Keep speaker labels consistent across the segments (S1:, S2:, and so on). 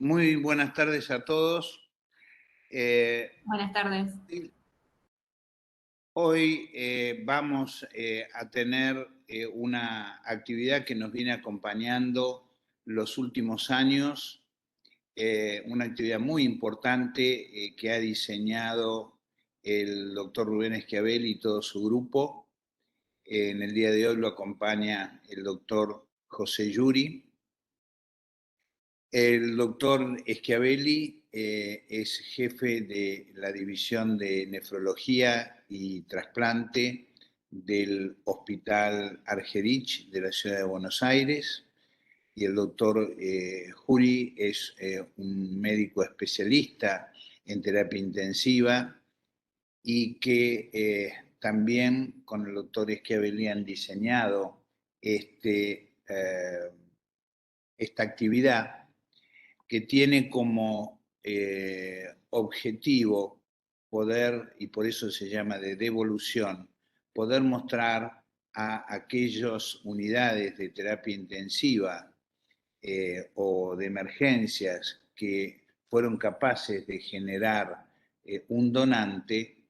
S1: Muy buenas tardes a todos.
S2: Buenas tardes.
S1: Hoy vamos a tener una actividad que nos viene acompañando los últimos años, una actividad muy importante que ha diseñado el doctor Rubén Schiavelli y todo su grupo. En el día de hoy lo acompaña el doctor José Yuri. El doctor Schiavelli es jefe de la división de nefrología y trasplante del Hospital Argerich de la ciudad de Buenos Aires, y el doctor Juri es un médico especialista en terapia intensiva y que también con el doctor Schiavelli han diseñado esta actividad que tiene como objetivo poder, y por eso se llama de devolución, poder mostrar a aquellas unidades de terapia intensiva o de emergencias que fueron capaces de generar un donante,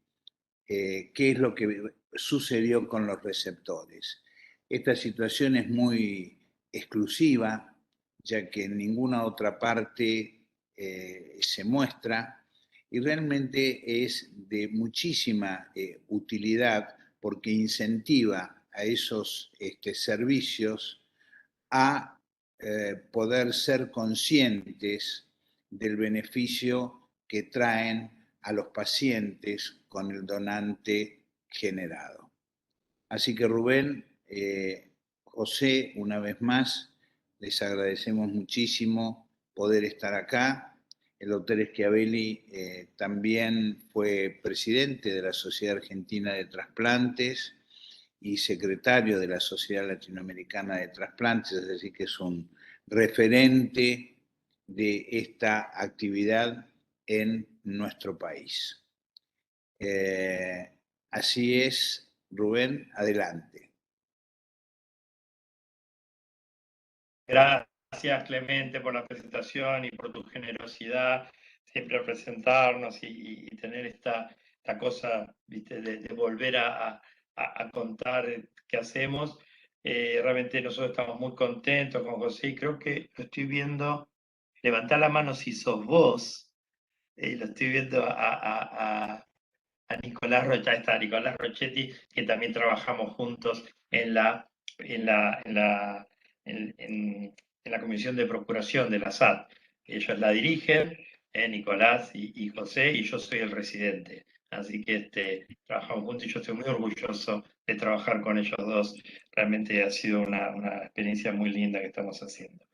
S1: qué es lo que sucedió con los receptores. Esta situación es muy exclusiva, ya que en ninguna otra parte se muestra, y realmente es de muchísima utilidad porque incentiva a esos servicios a poder ser conscientes del beneficio que traen a los pacientes con el donante generado. Así que Rubén, José, una vez más, les agradecemos muchísimo poder estar acá. El doctor Schiavelli también fue presidente de la Sociedad Argentina de Trasplantes y secretario de la Sociedad Latinoamericana de Trasplantes, es decir, que es un referente de esta actividad en nuestro país. Así es, Rubén, adelante.
S3: Gracias, Clemente, por la presentación y por tu generosidad siempre a presentarnos y tener esta cosa, ¿viste? De volver a contar qué hacemos. Realmente nosotros estamos muy contentos con José y creo que lo estoy viendo. Levantá la mano si sos vos. Lo estoy viendo a Nicolás Rocha, está Nicolás Rochetti, que también trabajamos juntos en la Comisión de Procuración de la SAT. Ellos la dirigen, Nicolás y José, y yo soy el residente. Así que trabajamos juntos y yo estoy muy orgulloso de trabajar con ellos dos. Realmente ha sido una experiencia muy linda que estamos haciendo.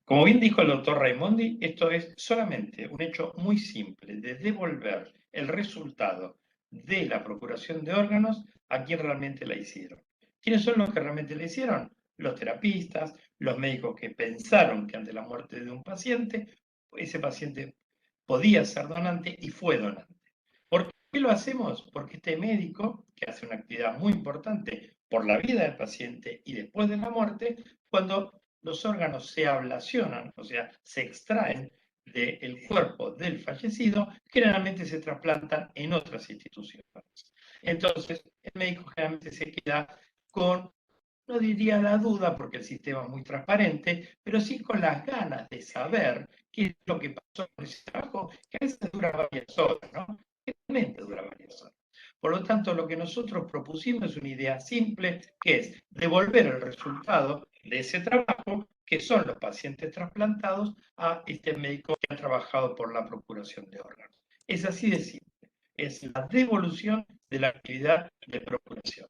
S3: Como bien dijo el doctor Raimondi, esto es solamente un hecho muy simple de devolver el resultado de la procuración de órganos a quien realmente la hicieron. ¿Quiénes son los que realmente la hicieron? Los terapistas, los médicos que pensaron que ante la muerte de un paciente, ese paciente podía ser donante y fue donante. ¿Por qué lo hacemos? Porque este médico, que hace una actividad muy importante por la vida del paciente y después de la muerte, cuando los órganos se ablacionan, o sea, se extraen del cuerpo del fallecido, generalmente se trasplantan en otras instituciones. Entonces, el médico generalmente se queda con, no diría la duda, porque el sistema es muy transparente, pero sí con las ganas de saber qué es lo que pasó con ese trabajo, que a veces dura varias horas, ¿no? Realmente dura varias horas. Por lo tanto, lo que nosotros propusimos es una idea simple, que es devolver el resultado de ese trabajo, que son los pacientes trasplantados, a este médico que ha trabajado por la procuración de órganos. Es así de simple. Es la devolución de la actividad de procuración.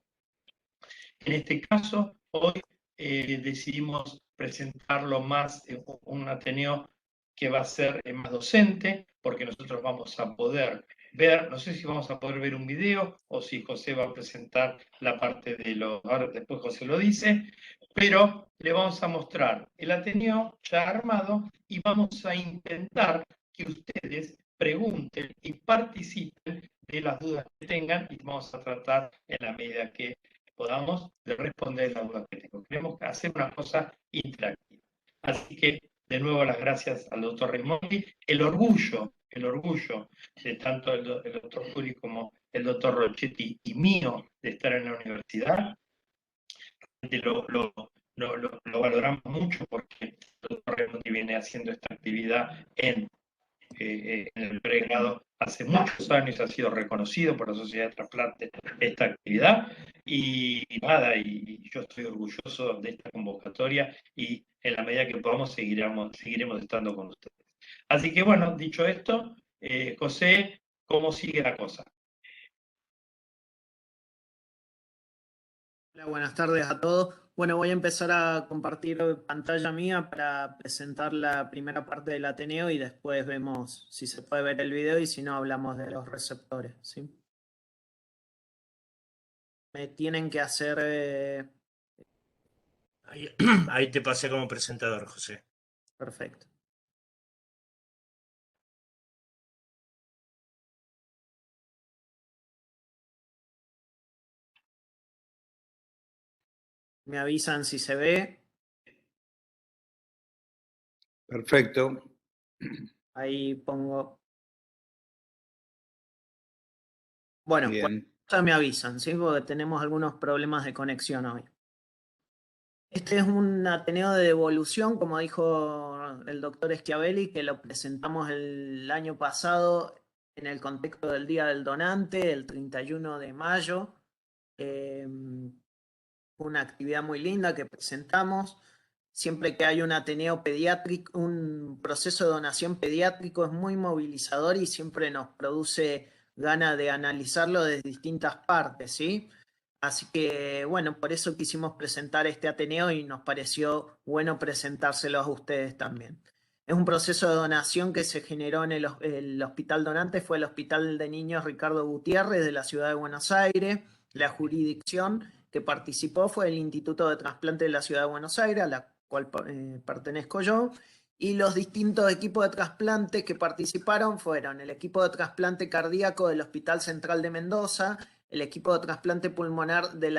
S3: En este caso, hoy decidimos presentarlo más un Ateneo que va a ser más docente, porque nosotros vamos a poder ver, no sé si vamos a poder ver un video o si José va a presentar la parte de los, ahora después José lo dice, pero le vamos a mostrar el Ateneo ya armado y vamos a intentar que ustedes pregunten y participen de las dudas que tengan y vamos a tratar en la medida que podamos responder las dudas que tengo. Queremos hacer una cosa interactiva. Así que de nuevo las gracias al doctor Raimondi, el orgullo de tanto el doctor Juli como el doctor Rochetti y mío de estar en la universidad. Lo valoramos mucho porque el doctor Raimondi viene haciendo esta actividad en el pregrado hace muchos años, ha sido reconocido por la Sociedad de Trasplante esta actividad y nada, y yo estoy orgulloso de esta convocatoria y en la medida que podamos seguiremos estando con ustedes. Así que bueno, dicho esto, José, ¿cómo sigue la cosa?
S4: Hola, buenas tardes a todos. Bueno, voy a empezar a compartir pantalla mía para presentar la primera parte del Ateneo y después vemos si se puede ver el video y si no hablamos de los receptores, ¿sí? Me tienen que hacer...
S5: Ahí te pasé como presentador, José.
S4: Perfecto. Me avisan si se ve.
S1: Perfecto.
S4: Ahí pongo... Bueno,
S1: Bien.
S4: ya me avisan, ¿sí? Porque tenemos algunos problemas de conexión hoy. Este es un Ateneo de devolución, como dijo el doctor Schiavelli, que lo presentamos el año pasado en el contexto del Día del Donante, el 31 de mayo. Una actividad muy linda que presentamos. Siempre que hay un Ateneo pediátrico, un proceso de donación pediátrico es muy movilizador y siempre nos produce ganas de analizarlo desde distintas partes, ¿sí? Así que, bueno, por eso quisimos presentar este Ateneo y nos pareció bueno presentárselo a ustedes también. Es un proceso de donación que se generó en el hospital donante, fue el Hospital de Niños Ricardo Gutiérrez de la ciudad de Buenos Aires. La jurisdicción que participó fue el Instituto de Trasplante de la ciudad de Buenos Aires, a la cual pertenezco yo. Y los distintos equipos de trasplante que participaron fueron el equipo de trasplante cardíaco del Hospital Central de Mendoza, el equipo de trasplante pulmonar del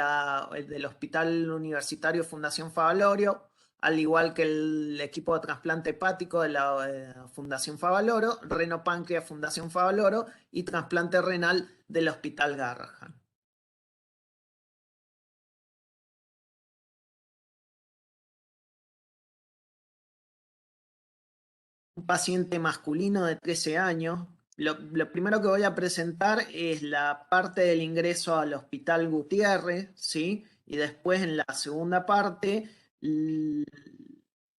S4: Hospital Universitario Fundación Favaloro, al igual que el equipo de trasplante hepático de la Fundación Favaloro, renopáncreas Fundación Favaloro y trasplante renal del Hospital Garrahan. Un paciente masculino de 13 años. Lo primero que voy a presentar es la parte del ingreso al Hospital Gutiérrez, ¿sí? Y después en la segunda parte,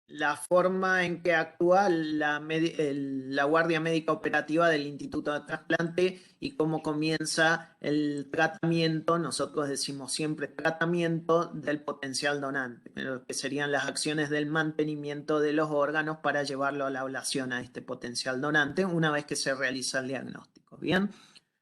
S4: la forma en que actúa la Guardia Médica Operativa del Instituto de Trasplante y cómo comienza el tratamiento, nosotros decimos siempre tratamiento del potencial donante, que serían las acciones del mantenimiento de los órganos para llevarlo a la ablación a este potencial donante una vez que se realiza el diagnóstico. ¿Bien?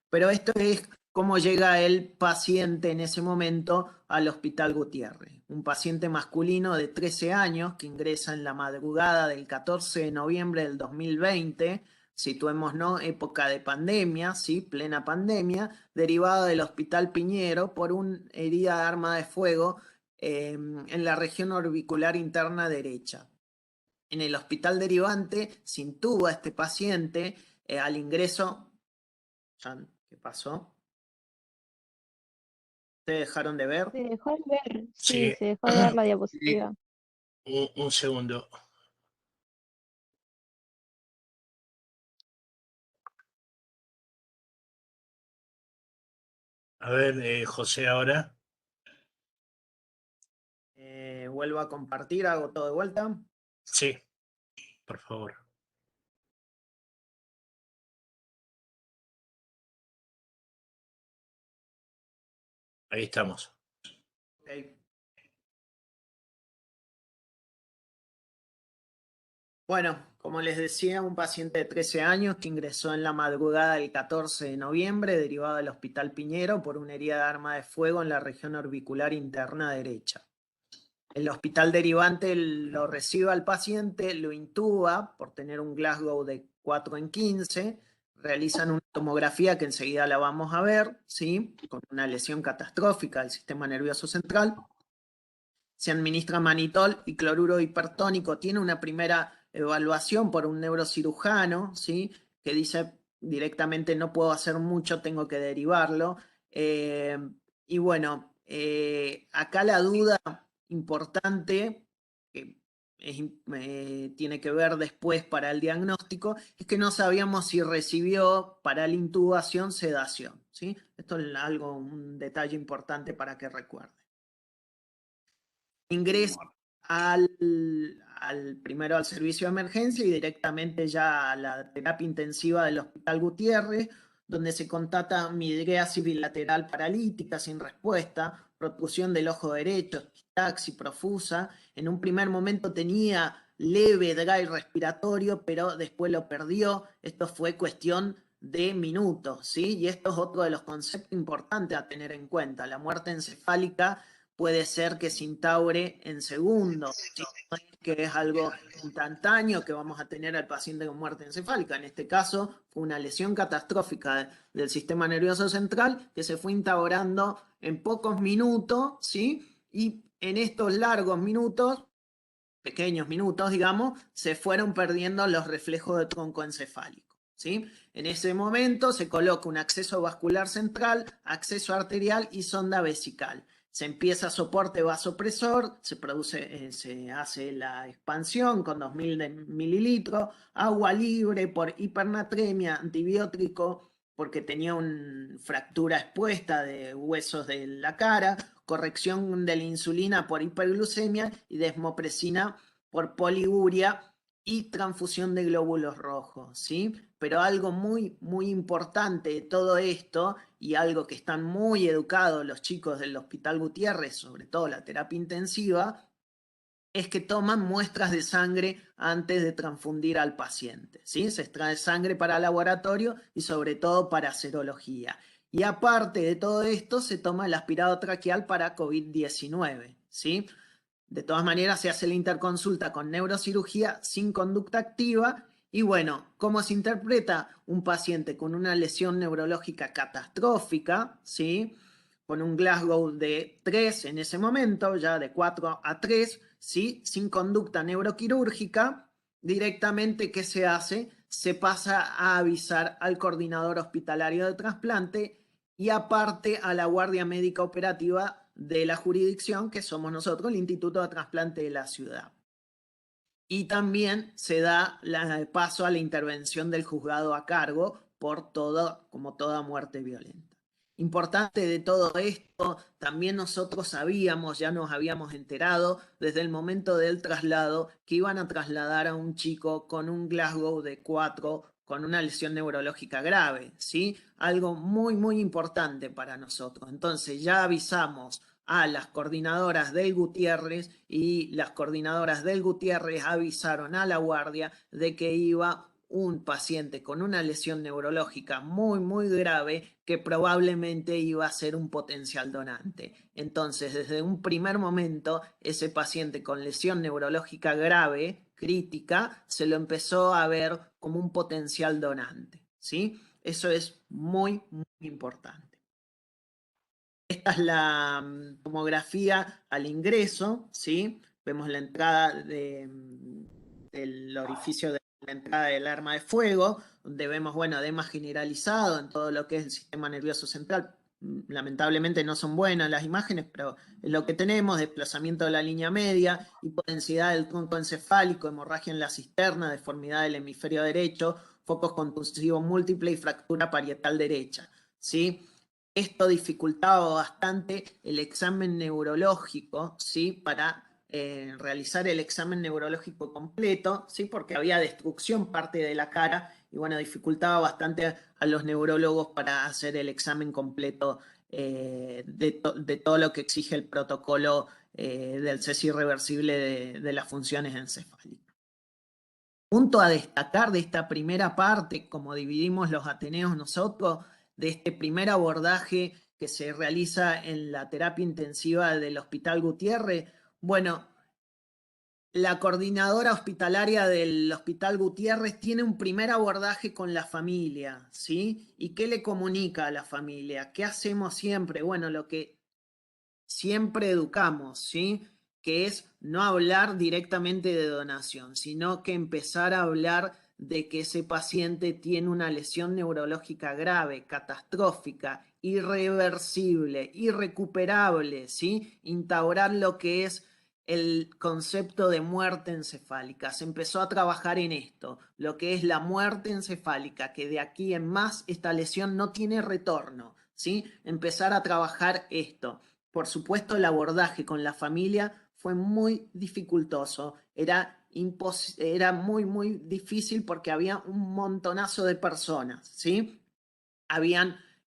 S4: Pero esto es cómo llega el paciente en ese momento al Hospital Gutiérrez. Un paciente masculino de 13 años que ingresa en la madrugada del 14 de noviembre del 2020, situémonos, época de pandemia, ¿sí? Plena pandemia, derivado del Hospital Piñero por una herida de arma de fuego en la región orbicular interna derecha. En el hospital derivante se intuba a este paciente al ingreso. ¿Qué pasó? ¿Te dejaron de ver?
S2: Se dejó de ver,
S5: Sí.
S2: se dejó de ver la diapositiva.
S5: Un segundo. A ver, José, ahora.
S4: Vuelvo a compartir, hago todo de vuelta.
S5: Sí, por favor. Ahí estamos.
S4: Okay. Bueno, como les decía, un paciente de 13 años que ingresó en la madrugada del 14 de noviembre, derivado del Hospital Piñero por una herida de arma de fuego en la región orbicular interna derecha. El hospital derivante lo recibe al paciente, lo intuba por tener un Glasgow de 4 en 15, realizan una tomografía que enseguida la vamos a ver, ¿sí? Con una lesión catastrófica del sistema nervioso central. Se administra manitol y cloruro hipertónico. Tiene una primera evaluación por un neurocirujano, ¿sí? Que dice directamente no puedo hacer mucho, tengo que derivarlo. Y bueno, acá la duda importante que tiene que ver después para el diagnóstico, es que no sabíamos si recibió para la intubación sedación, ¿sí? Esto es un detalle importante para que recuerde. Ingresa primero al servicio de emergencia y directamente ya a la terapia intensiva del Hospital Gutiérrez, donde se constata midriasis bilateral paralítica sin respuesta, protrusión del ojo derecho, epistaxis profusa. En un primer momento tenía leve dry respiratorio, pero después lo perdió. Esto fue cuestión de minutos, ¿sí? Y esto es otro de los conceptos importantes a tener en cuenta. La muerte encefálica puede ser que se instaure en segundos, ¿sí? No es que es algo instantáneo que vamos a tener al paciente con muerte encefálica. En este caso fue una lesión catastrófica del sistema nervioso central que se fue instaurando en pocos minutos, ¿sí? Y en estos largos minutos, pequeños minutos, digamos, se fueron perdiendo los reflejos de tronco encefálico, ¿sí? En ese momento se coloca un acceso vascular central, acceso arterial y sonda vesical. Se empieza soporte vasopresor, se hace la expansión con 2000 mililitros, agua libre por hipernatremia, antibiótico porque tenía una fractura expuesta de huesos de la cara, corrección de la insulina por hiperglucemia y desmopresina por poliuria y transfusión de glóbulos rojos, ¿sí? Pero algo muy, muy importante de todo esto y algo que están muy educados los chicos del Hospital Gutiérrez, sobre todo la terapia intensiva, es que toman muestras de sangre antes de transfundir al paciente, ¿sí? Se extrae sangre para laboratorio y sobre todo para serología. Y aparte de todo esto, se toma el aspirado traqueal para COVID-19, ¿sí? De todas maneras, se hace la interconsulta con neurocirugía sin conducta activa. Y bueno, ¿cómo se interpreta un paciente con una lesión neurológica catastrófica, ¿sí? Con un Glasgow de 3 en ese momento, ya de 4 a 3, ¿sí? Sin conducta neuroquirúrgica, directamente, ¿qué se hace? Se pasa a avisar al coordinador hospitalario de trasplante y aparte a la guardia médica operativa de la jurisdicción, que somos nosotros, el Instituto de Trasplante de la ciudad. Y también se da paso a la intervención del juzgado a cargo por como toda muerte violenta. Importante de todo esto, también nosotros sabíamos, ya nos habíamos enterado desde el momento del traslado, que iban a trasladar a un chico con un Glasgow de 4 con una lesión neurológica grave, ¿sí? Algo muy, muy importante para nosotros. Entonces ya avisamos a las coordinadoras del Gutiérrez y las coordinadoras del Gutiérrez avisaron a la guardia de que iba un paciente con una lesión neurológica muy, muy grave que probablemente iba a ser un potencial donante. Entonces, desde un primer momento, ese paciente con lesión neurológica grave, crítica, se lo empezó a ver como un potencial donante, ¿sí? Eso es muy, muy importante. Esta es la tomografía al ingreso, ¿sí? Vemos la entrada del orificio de la entrada del arma de fuego, donde vemos, bueno, edema generalizado en todo lo que es el sistema nervioso central. Lamentablemente no son buenas las imágenes, pero es lo que tenemos: desplazamiento de la línea media, hipodensidad del tronco encefálico, hemorragia en la cisterna, deformidad del hemisferio derecho, focos contusivos múltiples y fractura parietal derecha, ¿sí? Esto dificultaba bastante el examen neurológico, ¿sí? Para realizar el examen neurológico completo, ¿sí? Porque había destrucción parte de la cara y bueno, dificultaba bastante a los neurólogos para hacer el examen completo de todo lo que exige el protocolo del cese irreversible de las funciones encefálicas. Punto a destacar de esta primera parte, como dividimos los ateneos nosotros, de este primer abordaje que se realiza en la terapia intensiva del Hospital Gutiérrez. Bueno, la coordinadora hospitalaria del Hospital Gutiérrez tiene un primer abordaje con la familia, ¿sí? ¿Y qué le comunica a la familia? ¿Qué hacemos siempre? Bueno, lo que siempre educamos, ¿sí? que es no hablar directamente de donación, sino que empezar a hablar de que ese paciente tiene una lesión neurológica grave, catastrófica, irreversible, irrecuperable, ¿sí? Instaurar lo que es el concepto de muerte encefálica. Se empezó a trabajar en esto, lo que es la muerte encefálica, que de aquí en más esta lesión no tiene retorno, ¿sí? Empezar a trabajar esto. Por supuesto, el abordaje con la familia fue muy dificultoso, era muy difícil porque había un montonazo de personas, ¿sí?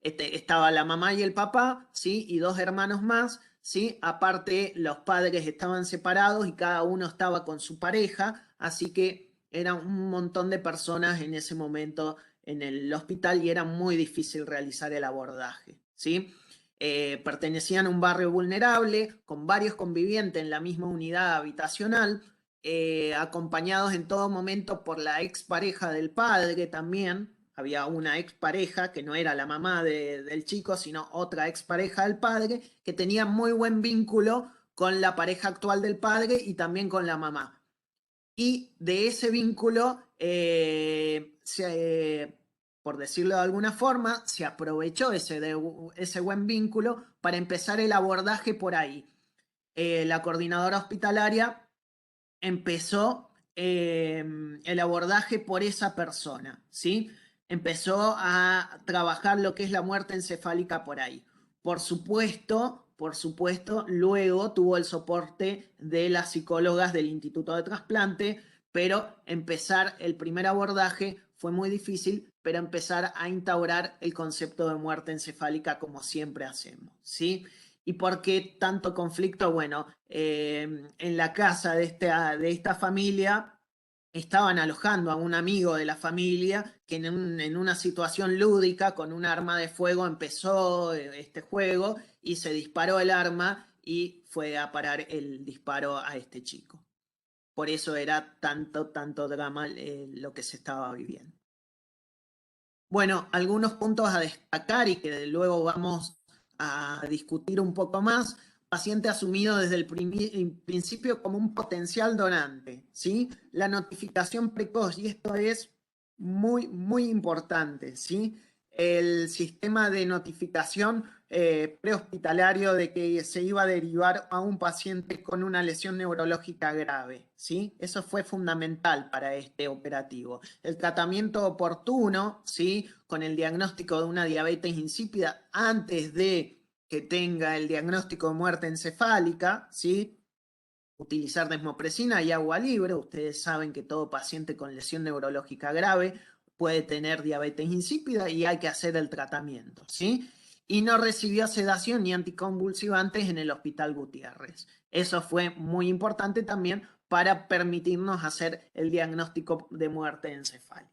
S4: Estaba la mamá y el papá, ¿sí? Y 2 hermanos más, ¿sí? Aparte, los padres estaban separados y cada uno estaba con su pareja, así que era un montón de personas en ese momento en el hospital y era muy difícil realizar el abordaje, ¿sí? Pertenecían a un barrio vulnerable, con varios convivientes en la misma unidad habitacional, acompañados en todo momento por la expareja del padre también. Había una expareja que no era la mamá del chico, sino otra expareja del padre, que tenía muy buen vínculo con la pareja actual del padre y también con la mamá. Y de ese vínculo, por decirlo de alguna forma, se aprovechó ese buen vínculo para empezar el abordaje por ahí. La coordinadora hospitalaria empezó el abordaje por esa persona, ¿sí? Empezó a trabajar lo que es la muerte encefálica por ahí. Por supuesto, luego tuvo el soporte de las psicólogas del Instituto de Trasplante, pero empezar el primer abordaje fue muy difícil, pero empezar a instaurar el concepto de muerte encefálica como siempre hacemos, ¿sí? ¿Y por qué tanto conflicto? Bueno, en la casa de esta familia estaban alojando a un amigo de la familia que en una situación lúdica con un arma de fuego empezó este juego y se disparó el arma y fue a parar el disparo a este chico. Por eso era tanto drama lo que se estaba viviendo. Bueno, algunos puntos a destacar y que luego vamos a discutir un poco más. Paciente asumido desde el principio como un potencial donante, ¿sí? La notificación precoz, y esto es muy importante, ¿sí? El sistema de notificación prehospitalario de que se iba a derivar a un paciente con una lesión neurológica grave, ¿sí? Eso fue fundamental para este operativo. El tratamiento oportuno, ¿sí? Con el diagnóstico de una diabetes insípida antes de que tenga el diagnóstico de muerte encefálica, ¿sí? Utilizar desmopresina y agua libre. Ustedes saben que todo paciente con lesión neurológica grave puede tener diabetes insípida y hay que hacer el tratamiento, ¿sí? Y no recibió sedación ni anticonvulsivantes en el Hospital Gutiérrez. Eso fue muy importante también para permitirnos hacer el diagnóstico de muerte encefálica.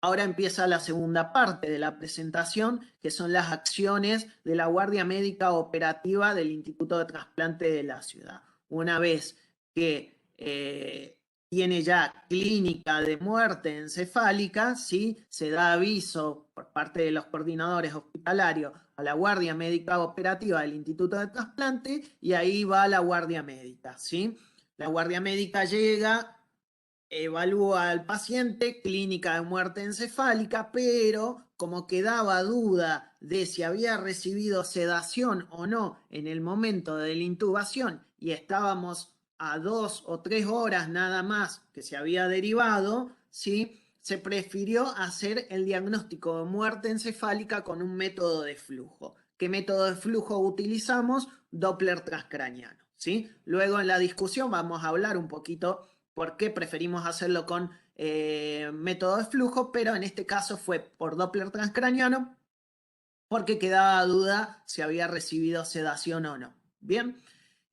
S4: Ahora empieza la segunda parte de la presentación, que son las acciones de la Guardia Médica Operativa del Instituto de Trasplante de la ciudad. Una vez que tiene ya clínica de muerte encefálica, ¿sí? Se da aviso por parte de los coordinadores hospitalarios a la Guardia Médica Operativa del Instituto de Trasplante y ahí va la Guardia Médica, ¿sí? La Guardia Médica llega, evalúa al paciente, clínica de muerte encefálica, pero como quedaba duda de si había recibido sedación o no en el momento de la intubación y estábamos a 2 o 3 horas nada más que se había derivado, ¿sí? Se prefirió hacer el diagnóstico de muerte encefálica con un método de flujo. ¿Qué método de flujo utilizamos? Doppler transcraniano, ¿sí? Luego en la discusión vamos a hablar un poquito por qué preferimos hacerlo con método de flujo, pero en este caso fue por Doppler transcraniano porque quedaba duda si había recibido sedación o no. Bien,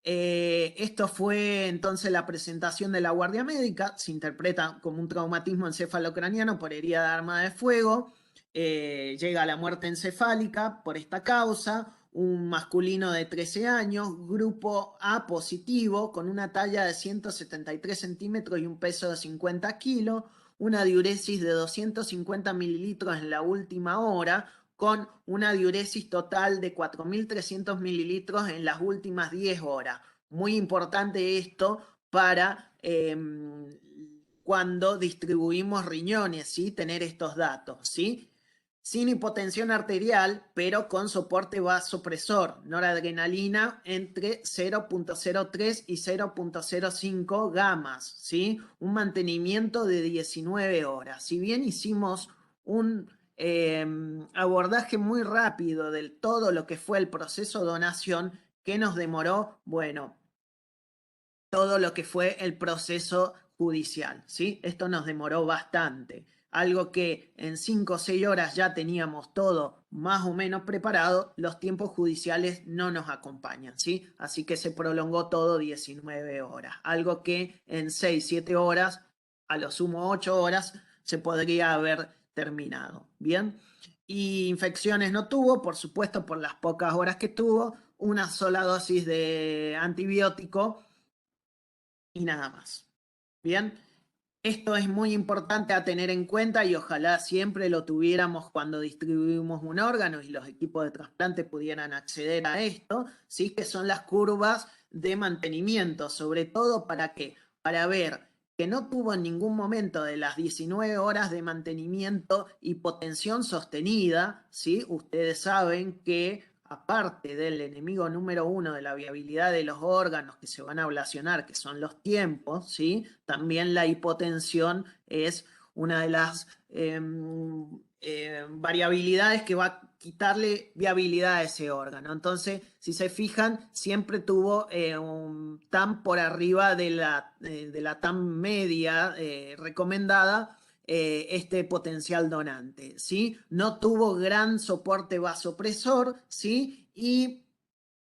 S4: esto fue entonces la presentación de la Guardia Médica. Se interpreta como un traumatismo encefalocraniano por herida de arma de fuego. Llega a la muerte encefálica por esta causa. Un masculino de 13 años, grupo A positivo, con una talla de 173 centímetros y un peso de 50 kilos, una diuresis de 250 mililitros en la última hora, con una diuresis total de 4.300 mililitros en las últimas 10 horas. Muy importante esto para cuando distribuimos riñones, ¿sí? Tener estos datos, ¿sí? Sin hipotensión arterial, pero con soporte vasopresor, noradrenalina entre 0.03 y 0.05 gamas, ¿sí? Un mantenimiento de 19 horas. Si bien hicimos un abordaje muy rápido de todo lo que fue el proceso de donación, ¿qué nos demoró? Bueno, todo lo que fue el proceso judicial, ¿sí? Esto nos demoró bastante. Algo que en 5 o 6 horas ya teníamos todo más o menos preparado, los tiempos judiciales no nos acompañan, ¿sí? Así que se prolongó todo 19 horas. Algo que en 6, 7 horas, a lo sumo 8 horas, se podría haber terminado, ¿bien? Y infecciones no tuvo, por supuesto, por las pocas horas que tuvo, una sola dosis de antibiótico y nada más. Bien, esto es muy importante a tener en cuenta y ojalá siempre lo tuviéramos cuando distribuimos un órgano y los equipos de trasplante pudieran acceder a esto, ¿sí? Que son las curvas de mantenimiento, sobre todo para qué, para ver que no tuvo en ningún momento de las 19 horas de mantenimiento hipotensión sostenida, ¿sí? Ustedes saben que aparte del enemigo número 1 de la viabilidad de los órganos que se van a ablacionar, que son los tiempos, ¿sí? También la hipotensión es una de las variabilidades que va a quitarle viabilidad a ese órgano. Entonces, si se fijan, siempre tuvo un TAM por arriba de la TAM media recomendada, este potencial donante, ¿sí? No tuvo gran soporte vasopresor, ¿sí? Y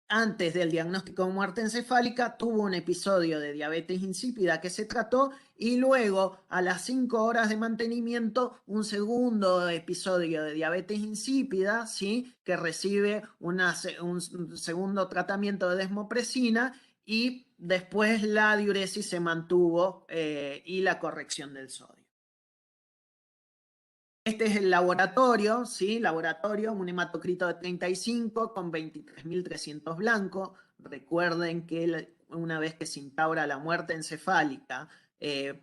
S4: antes del diagnóstico de muerte encefálica tuvo un episodio de diabetes insípida que se trató y luego a las 5 horas de mantenimiento un segundo episodio de diabetes insípida, ¿sí? Que recibe un segundo tratamiento de desmopresina y después la diuresis se mantuvo y la corrección del sodio. Este es el laboratorio, ¿sí? Laboratorio, un hematocrito de 35 con 23.300 blancos. Recuerden que una vez que se instaura la muerte encefálica,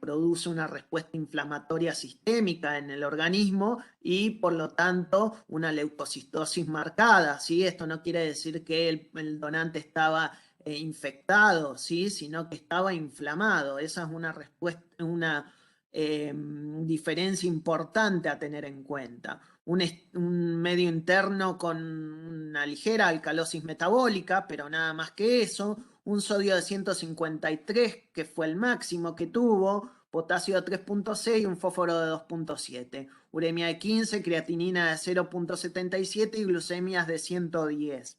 S4: produce una respuesta inflamatoria sistémica en el organismo y por lo tanto una leucocitosis marcada, ¿sí? Esto no quiere decir que el donante estaba infectado, ¿sí? Sino que estaba inflamado. Esa es una respuesta, una diferencia importante a tener en cuenta. Un medio interno con una ligera alcalosis metabólica, pero nada más que eso, un sodio de 153, que fue el máximo que tuvo, potasio de 3.6 y un fósforo de 2.7, uremia de 15, creatinina de 0.77 y glucemias de 110.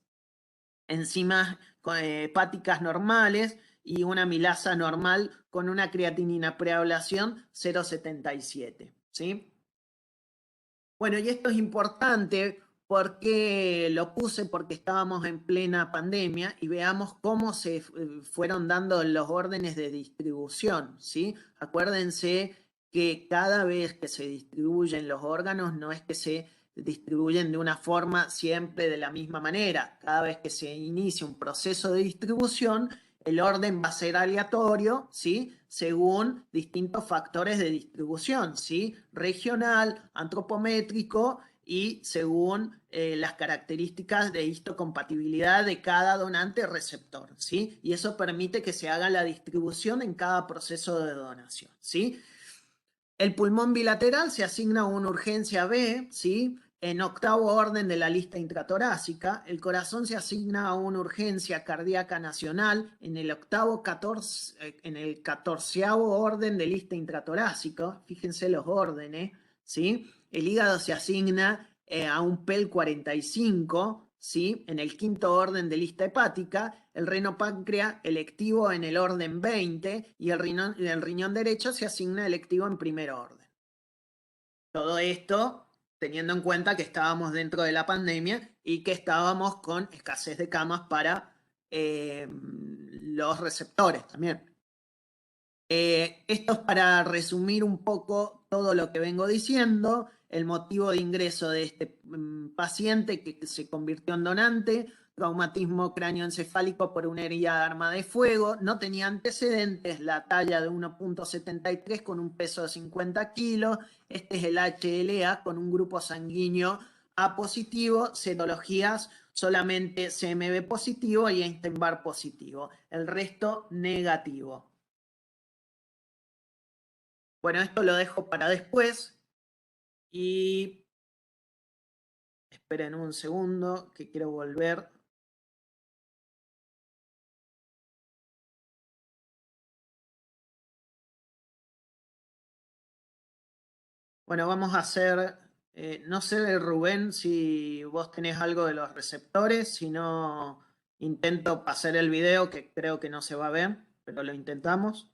S4: Enzimas hepáticas normales y una amilasa normal con una creatinina preablación 0.77, ¿sí? Bueno, y esto es importante porque lo puse porque estábamos en plena pandemia y veamos cómo se fueron dando los órdenes de distribución, ¿sí? Acuérdense que cada vez que se distribuyen los órganos no es que se distribuyen de una forma siempre de la misma manera. Cada vez que se inicia un proceso de distribución, el orden va a ser aleatorio, ¿sí? Según distintos factores de distribución, ¿sí? Regional, antropométrico y según las características de histocompatibilidad de cada donante receptor, ¿sí? Y eso permite que se haga la distribución en cada proceso de donación, ¿sí? El pulmón bilateral se asigna a una urgencia B, ¿sí? En octavo orden de la lista intratorácica. El corazón se asigna a una urgencia cardíaca nacional en el en el 14º orden de lista intratorácica. Fíjense los órdenes, ¿sí? El hígado se asigna a un PEL 45, ¿sí? En el 5º orden de lista hepática. El reno páncreas electivo en el orden 20 y el riñón derecho se asigna electivo en primer orden. Todo esto teniendo en cuenta que estábamos dentro de la pandemia y que estábamos con escasez de camas para los receptores también. Esto es para resumir un poco todo lo que vengo diciendo. El motivo de ingreso de este paciente que se convirtió en donante traumatismo cráneoencefálico por una herida de arma de fuego, no tenía antecedentes, la talla de 1,73 con un peso de 50 kilos, este es el HLA con un grupo sanguíneo A positivo, cetologías solamente CMV positivo y Epstein-Barr positivo, el resto negativo. Bueno, esto lo dejo para después y esperen un segundo que quiero volver. Bueno, vamos a hacer, no sé, Rubén, si vos tenés algo de los receptores, si no, intento pasar el video, que creo que no se va a ver, pero lo intentamos.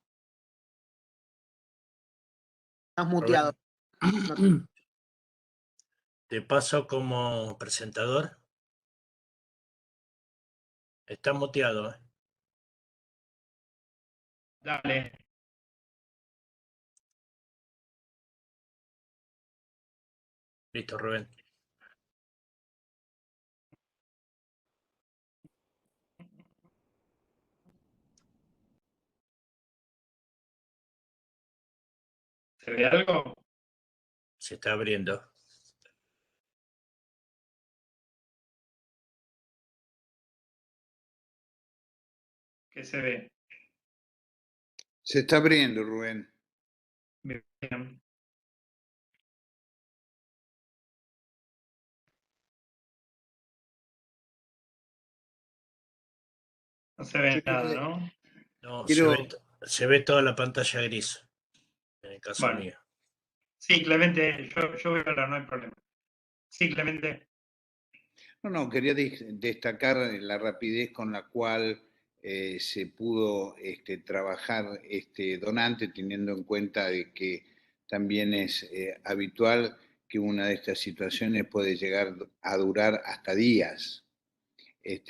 S4: Estás muteado.
S5: Rubén, te paso como presentador. Está muteado.
S3: Dale.
S5: Listo, Rubén.
S3: ¿Se ve algo?
S5: Se está abriendo.
S3: ¿Qué se ve?
S1: Se está abriendo, Rubén.
S3: Bien. No se ve nada, ¿no?
S5: No,
S1: Quiero-
S5: se ve toda la pantalla gris. En el caso
S3: Bueno.
S5: mío.
S3: Sí, Clemente, yo veo ahora, no hay problema. Sí, Clemente.
S1: No, quería destacar la rapidez con la cual se pudo trabajar este donante, teniendo en cuenta de que también es habitual que una de estas situaciones puede llegar a durar hasta días.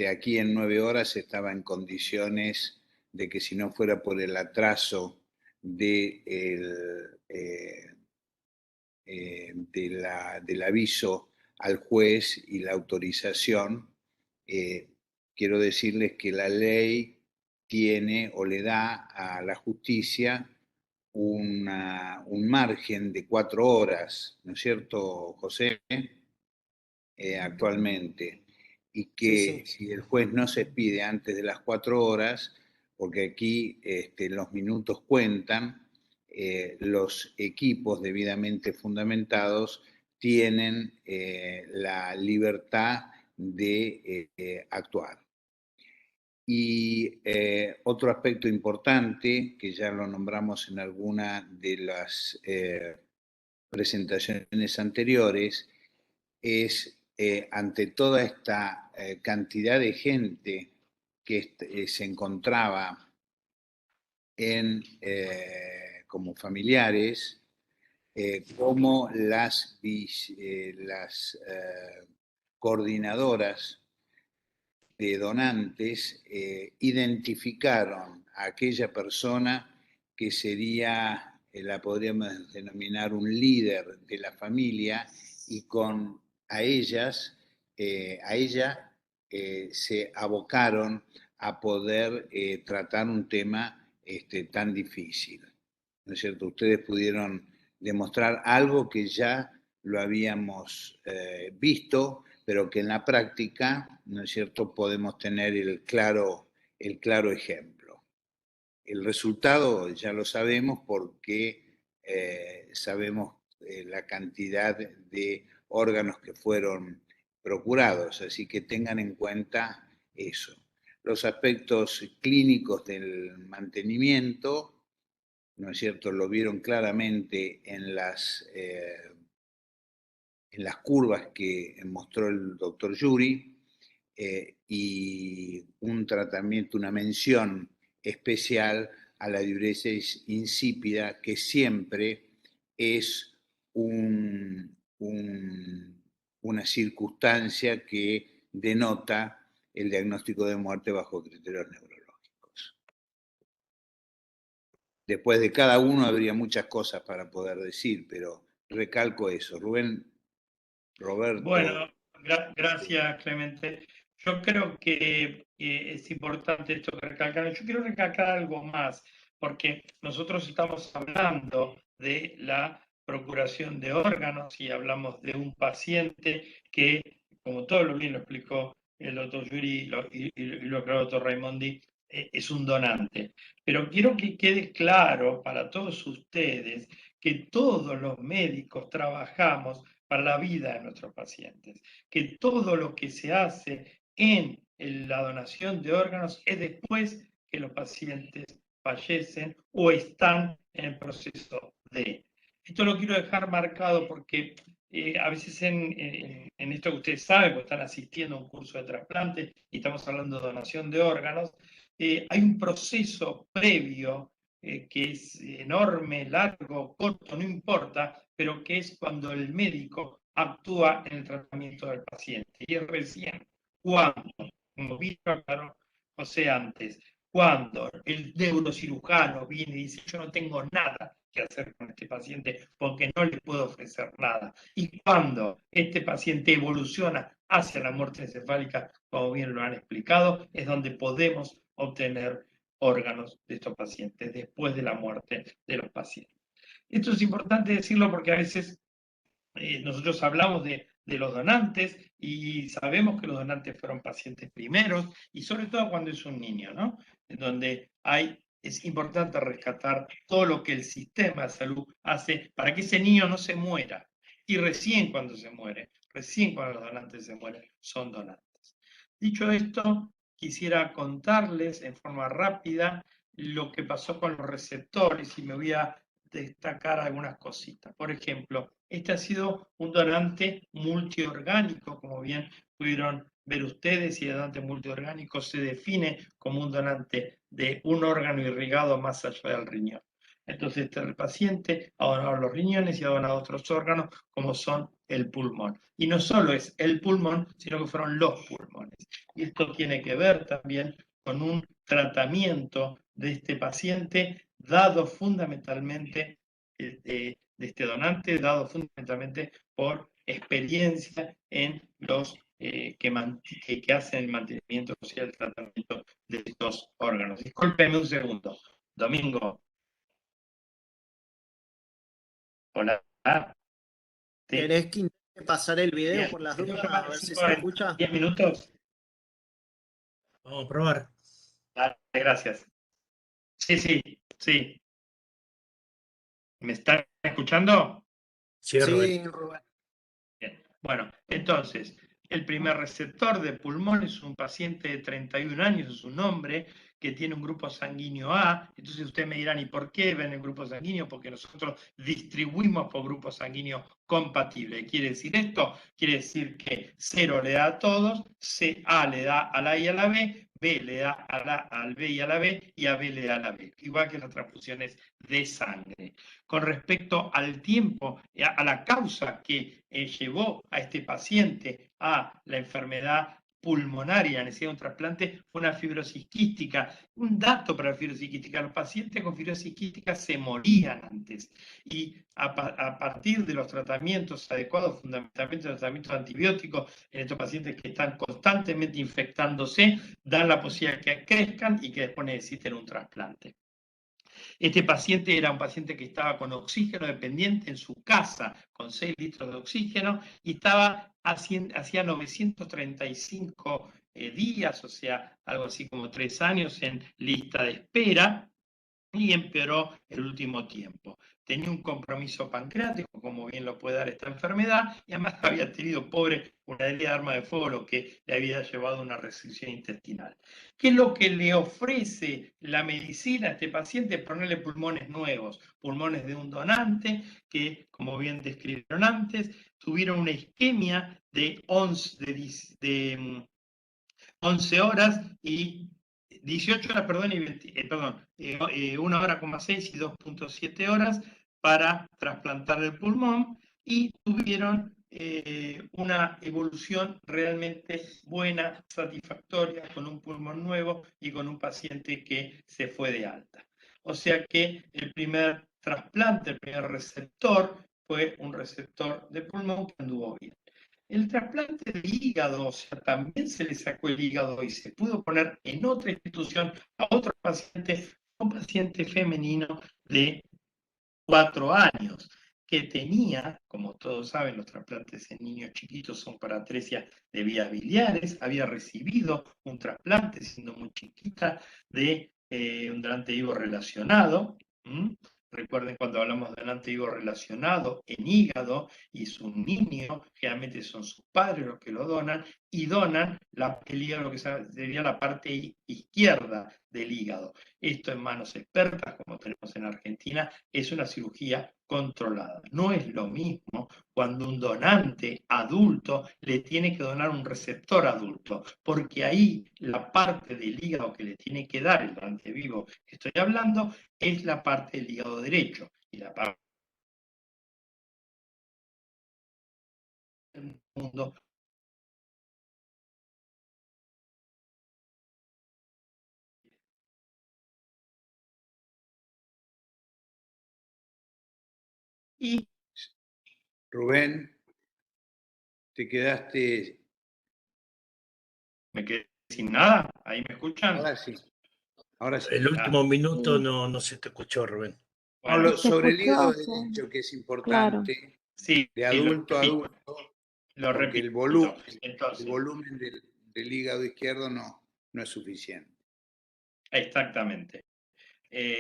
S1: Aquí en 9 horas estaba en condiciones de que si no fuera por el atraso del aviso al juez y la autorización, quiero decirles que la ley tiene o le da a la justicia un margen de 4 horas, ¿no es cierto, José? Actualmente. Y que
S4: Sí.
S1: si el juez no se expide antes de las 4 horas, porque aquí los minutos cuentan, los equipos debidamente fundamentados tienen la libertad de actuar. Y otro aspecto importante, que ya lo nombramos en alguna de las presentaciones anteriores, es ante toda esta cantidad de gente que se encontraba como familiares, como las coordinadoras de donantes identificaron a aquella persona que sería, la podríamos denominar un líder de la familia, y a ella se abocaron a poder tratar un tema tan difícil. ¿No es cierto? Ustedes pudieron demostrar algo que ya lo habíamos visto, pero que en la práctica, ¿no es cierto?, podemos tener el claro ejemplo. El resultado ya lo sabemos porque sabemos la cantidad de órganos que fueron procurados, así que tengan en cuenta eso. Los aspectos clínicos del mantenimiento, ¿no es cierto?, lo vieron claramente en las curvas que mostró el doctor Yuri, y un tratamiento, una mención especial a la diuresis insípida, que siempre es una circunstancia que denota el diagnóstico de muerte bajo criterios neurológicos. Después de cada uno habría muchas cosas para poder decir, pero recalco eso. Rubén, Roberto.
S3: Bueno, gracias, Clemente. Yo creo que es importante esto que recalcar. Yo quiero recalcar algo más, porque nosotros estamos hablando de la procuración de órganos y hablamos de un paciente que, como todo lo bien lo explicó el doctor Yuri y lo aclaró el doctor Raimondi, es un donante. Pero quiero que quede claro para todos ustedes que todos los médicos trabajamos para la vida de nuestros pacientes, que todo lo que se hace en la donación de órganos es después que los pacientes fallecen o están en el proceso de. Esto lo quiero dejar marcado porque a veces en esto que ustedes saben, porque están asistiendo a un curso de trasplante y estamos hablando de donación de órganos, hay un proceso previo que es enorme, largo, corto, no importa, pero que es cuando el médico actúa en el tratamiento del paciente. Y es recién cuando, como dijo claro José antes, cuando el neurocirujano viene y dice, yo no tengo nada que hacer con este paciente porque no le puedo ofrecer nada. Y cuando este paciente evoluciona hacia la muerte encefálica, como bien lo han explicado, es donde podemos obtener órganos de estos pacientes después de la muerte de los pacientes. Esto es importante decirlo porque a veces nosotros hablamos de los donantes y sabemos que los donantes fueron pacientes primeros y sobre todo cuando es un niño, ¿no? En donde es importante rescatar todo lo que el sistema de salud hace para que ese niño no se muera. Y recién cuando se muere, recién cuando los donantes se mueren, son donantes. Dicho esto, quisiera contarles en forma rápida lo que pasó con los receptores y me voy a destacar algunas cositas. Por ejemplo, este ha sido un donante multiorgánico, como bien pudieron ver ustedes, y el donante multiorgánico se define como un donante de un órgano irrigado más allá del riñón. Entonces, este paciente ha donado los riñones y ha donado otros órganos, como son el pulmón. Y no solo es el pulmón, sino que fueron los pulmones. Y esto tiene que ver también con un tratamiento de este paciente dado fundamentalmente de este donante, dado fundamentalmente por experiencia en los que hacen el mantenimiento social, el tratamiento de estos órganos. Discúlpenme un segundo. Domingo. Hola.
S4: ¿Querés que intente pasar el video
S3: Bien.
S4: por las
S3: ¿Se
S4: dudas?
S3: escucha
S4: A
S3: más de
S4: ver si
S3: 5
S4: se escucha.
S3: 10 minutos?
S5: Vamos a probar.
S3: Dale, gracias. Sí, sí, sí. ¿Me están escuchando?
S5: Sí, Rubén.
S4: Sí, Rubén.
S3: Bien. Bueno, entonces, el primer receptor de pulmón es un paciente de 31 años, es un hombre que tiene un grupo sanguíneo A. Entonces ustedes me dirán, ¿y por qué ven el grupo sanguíneo? Porque nosotros distribuimos por grupo sanguíneo compatible. ¿Quiere decir esto? Quiere decir que 0 le da a todos, A le da a la A y a la B, B le da al B y a la B, y a B le da a la B. Igual que las transfusiones de sangre. Con respecto al tiempo, a la causa que llevó a este paciente a la enfermedad pulmonaria, la necesidad de un trasplante, fue una fibrosis quística. Un dato para la fibrosis quística: los pacientes con fibrosis quística se morían antes, y a partir de los tratamientos adecuados, fundamentalmente los tratamientos antibióticos, en estos pacientes que están constantemente infectándose, dan la posibilidad de que crezcan y que después necesiten un trasplante. Este paciente era un paciente que estaba con oxígeno dependiente en su casa, con 6 litros de oxígeno, y hacía 935 días, o sea, algo así como 3 años en lista de espera, y empeoró el último tiempo. Tenía un compromiso pancreático, como bien lo puede dar esta enfermedad, y además había tenido, pobre, una herida de arma de fuego, lo que le había llevado a una restricción intestinal. ¿Qué es lo que le ofrece la medicina a este paciente? Ponerle pulmones nuevos, pulmones de un donante que, como bien describieron antes, tuvieron una isquemia de 11 horas y 18 horas, perdón, y 1 hora, 6 y 2.7 horas para trasplantar el pulmón, y tuvieron una evolución realmente buena, satisfactoria, con un pulmón nuevo y con un paciente que se fue de alta. O sea que el primer trasplante, el primer receptor, fue un receptor de pulmón que anduvo bien. el trasplante de hígado, o sea, también se le sacó el hígado y se pudo poner en otra institución a otro paciente, un paciente femenino de 4 años, que tenía, como todos saben, los trasplantes en niños chiquitos son para atresia de vías biliares, había recibido un trasplante siendo muy chiquita de un donante vivo relacionado. Recuerden cuando hablamos de donante vivo relacionado en hígado, y es un niño, generalmente son sus padres los que lo donan, y donan el hígado, que sería la parte izquierda del hígado. Esto en manos expertas, como tenemos en Argentina, es una cirugía controlada. No es lo mismo cuando un donante adulto le tiene que donar un receptor adulto, porque ahí la parte del hígado que le tiene que dar el donante vivo que estoy hablando es la parte del hígado derecho, y la parte del mundo. Y
S1: Rubén, te quedaste.
S3: me quedé sin nada. ¿Ahí me escuchan?
S1: Ahora sí. Ahora sí.
S5: El último minuto
S2: Sí.
S5: no se te escuchó, Rubén.
S3: Bueno,
S1: Sobre el hígado
S2: escuchó, sí.
S1: derecho, que es
S2: Claro.
S1: importante,
S3: sí,
S1: de adulto a adulto,
S3: lo
S1: porque el
S3: repito. Entonces,
S1: volumen del hígado izquierdo no es suficiente.
S3: exactamente.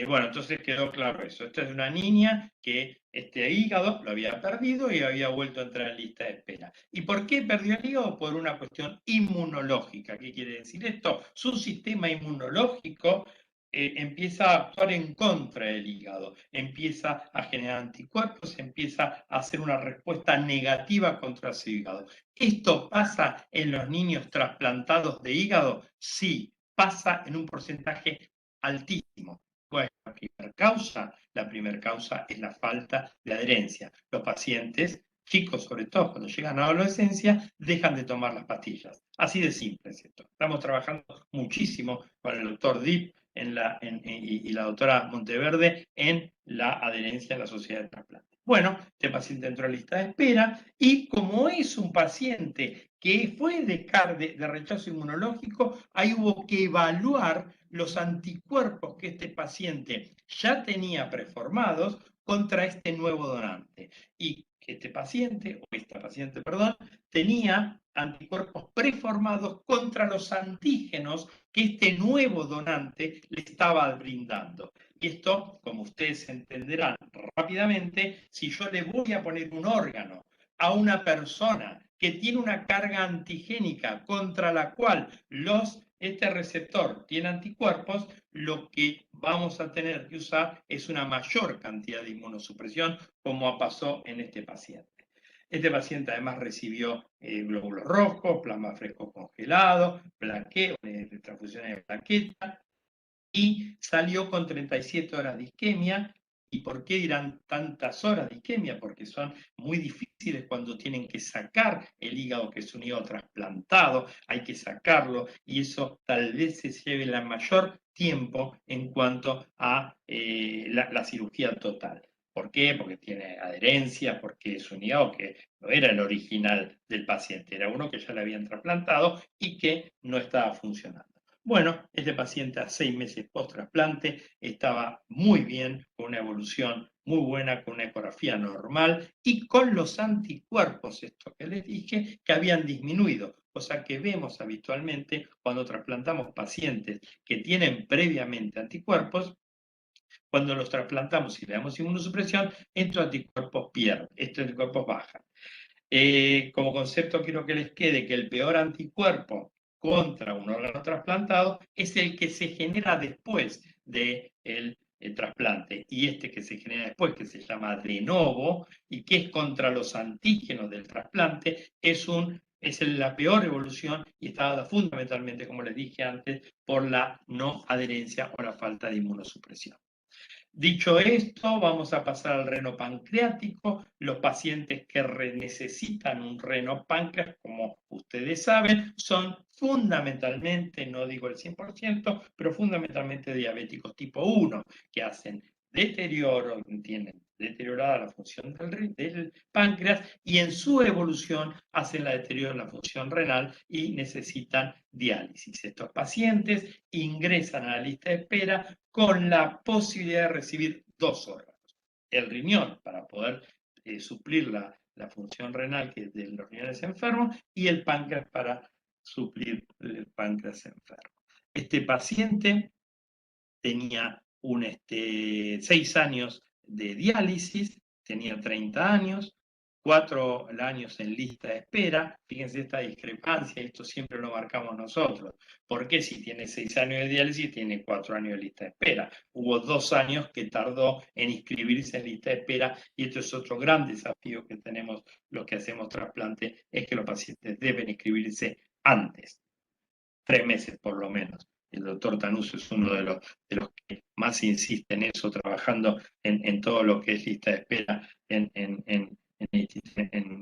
S3: Bueno, entonces quedó claro eso. Esta es una niña que este hígado lo había perdido y había vuelto a entrar en lista de espera. ¿Y por qué perdió el hígado? Por una cuestión inmunológica. ¿Qué quiere decir esto? Su sistema inmunológico empieza a actuar en contra del hígado, empieza a generar anticuerpos, empieza a hacer una respuesta negativa contra su hígado. ¿Esto pasa en los niños trasplantados de hígado? Sí, pasa en un porcentaje altísimo. ¿Cuál es la primera causa es la falta de adherencia. Los pacientes, chicos sobre todo, cuando llegan a la adolescencia, dejan de tomar las pastillas. Así de simple es esto. Estamos trabajando muchísimo con el doctor Dip y la doctora Monteverde en la adherencia a la sociedad de trasplante. Bueno, este paciente entró en lista de espera y como es un paciente que fue de rechazo inmunológico, ahí hubo que evaluar los anticuerpos que este paciente ya tenía preformados contra este nuevo donante. Y que este paciente, o esta paciente, perdón, tenía anticuerpos preformados contra los antígenos que este nuevo donante le estaba brindando. Y esto, como ustedes entenderán rápidamente, si yo le voy a poner un órgano a una persona que tiene una carga antigénica contra la cual este receptor tiene anticuerpos, lo que vamos a tener que usar es una mayor cantidad de inmunosupresión, como pasó en este paciente. Este paciente además recibió glóbulos rojos, plasma fresco congelado, transfusiones de plaqueta, y salió con 37 horas de isquemia. ¿Y por qué dirán tantas horas de isquemia? Porque son muy difíciles cuando tienen que sacar el hígado, que es un hígado trasplantado, hay que sacarlo, y eso tal vez se lleve el mayor tiempo en cuanto a la cirugía total. ¿Por qué? Porque tiene adherencia, porque es un hígado que no era el original del paciente, era uno que ya le habían trasplantado y que no estaba funcionando. Bueno, este paciente a 6 meses post-trasplante estaba muy bien, con una evolución muy buena, con una ecografía normal y con los anticuerpos, esto que les dije, que habían disminuido, cosa que vemos habitualmente cuando trasplantamos pacientes que tienen previamente anticuerpos. Cuando los trasplantamos y le damos inmunosupresión, estos anticuerpos pierden, estos anticuerpos bajan. Como concepto quiero que les quede que el peor anticuerpo contra un órgano trasplantado es el que se genera después del trasplante, y este que se genera después, que se llama de novo y que es contra los antígenos del trasplante, es la peor evolución y está dada fundamentalmente, como les dije antes, por la no adherencia o la falta de inmunosupresión. Dicho esto, vamos a pasar al reno pancreático. Los pacientes que necesitan un reno páncreas, como ustedes saben, son fundamentalmente, no digo el 100%, pero fundamentalmente diabéticos tipo 1, que hacen deterioro, tienen deteriorada la función del páncreas y en su evolución hacen la deterioro de la función renal y necesitan diálisis. Estos pacientes ingresan a la lista de espera con la posibilidad de recibir 2 órganos. El riñón para poder suplir la función renal que es de los riñones enfermos y el páncreas para suplir el páncreas enfermo. Este paciente tenía 6 años de diálisis, tenía 30 años, 4 años en lista de espera. Fíjense esta discrepancia, esto siempre lo marcamos nosotros. ¿Por qué si tiene 6 años de diálisis tiene 4 años de lista de espera? Hubo 2 años que tardó en inscribirse en lista de espera y esto es otro gran desafío que tenemos los que hacemos trasplante, es que los pacientes deben inscribirse antes, 3 meses por lo menos. El doctor Tanuso es uno de los que más insiste en eso, trabajando en todo lo que es lista de espera en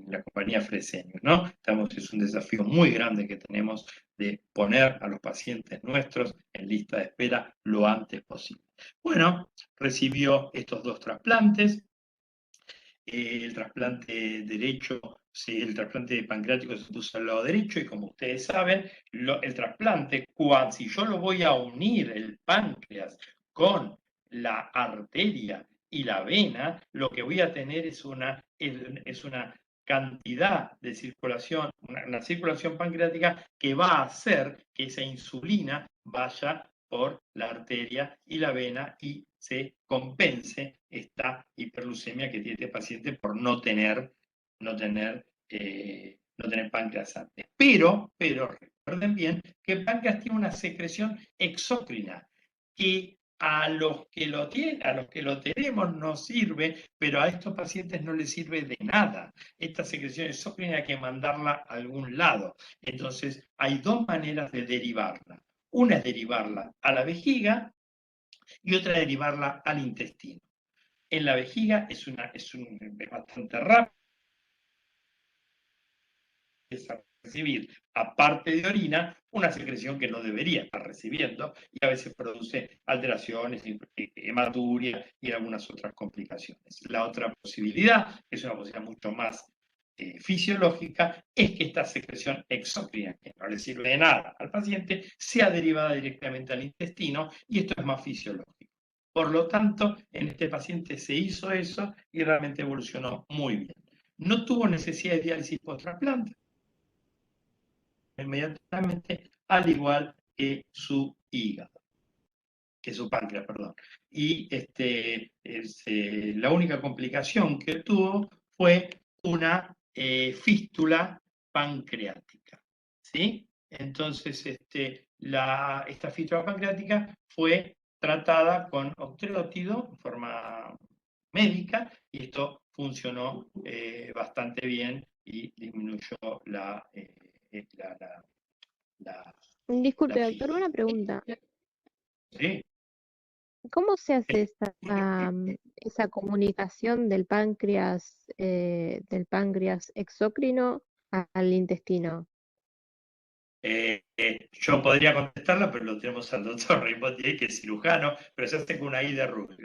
S3: la compañía Fresenius, ¿no? Es un desafío muy grande que tenemos de poner a los pacientes nuestros en lista de espera lo antes posible. Bueno, recibió estos 2 trasplantes. El trasplante derecho, el trasplante pancreático se puso al lado derecho y como ustedes saben, el trasplante, si yo lo voy a unir el páncreas con la arteria y la vena, lo que voy a tener es una cantidad de circulación, una circulación pancreática que va a hacer que esa insulina vaya por la arteria y la vena y se compense esta hiperglucemia que tiene este paciente por no tener páncreas antes. Pero recuerden bien que el páncreas tiene una secreción exócrina que a los que lo tenemos nos sirve, pero a estos pacientes no les sirve de nada. Esta secreción exócrina hay que mandarla a algún lado. Entonces, hay 2 maneras de derivarla. Una es derivarla a la vejiga y otra es derivarla al intestino. En la vejiga es bastante rápido, es a recibir, aparte de orina, una secreción que no debería estar recibiendo y a veces produce alteraciones, hematuria y algunas otras complicaciones. La otra posibilidad, que es una posibilidad mucho más fisiológica, es que esta secreción exócrina, que no le sirve de nada al paciente, sea derivada directamente al intestino y esto es más fisiológico. Por lo tanto, en este paciente se hizo eso y realmente evolucionó muy bien. No tuvo necesidad de diálisis post-trasplante inmediatamente, al igual que su hígado, que su páncreas, perdón. Y la única complicación que tuvo fue una fístula pancreática, ¿sí? Entonces, esta fístula pancreática fue tratada con octreótido en forma médica y esto funcionó bastante bien y disminuyó la
S2: Disculpe,
S3: la
S2: doctor, una pregunta.
S3: sí.
S2: ¿Cómo se hace esa comunicación del páncreas exócrino al intestino?
S3: Yo podría contestarla, pero lo tenemos al doctor Ripotier, que es cirujano, pero se hace con una I de Ruth.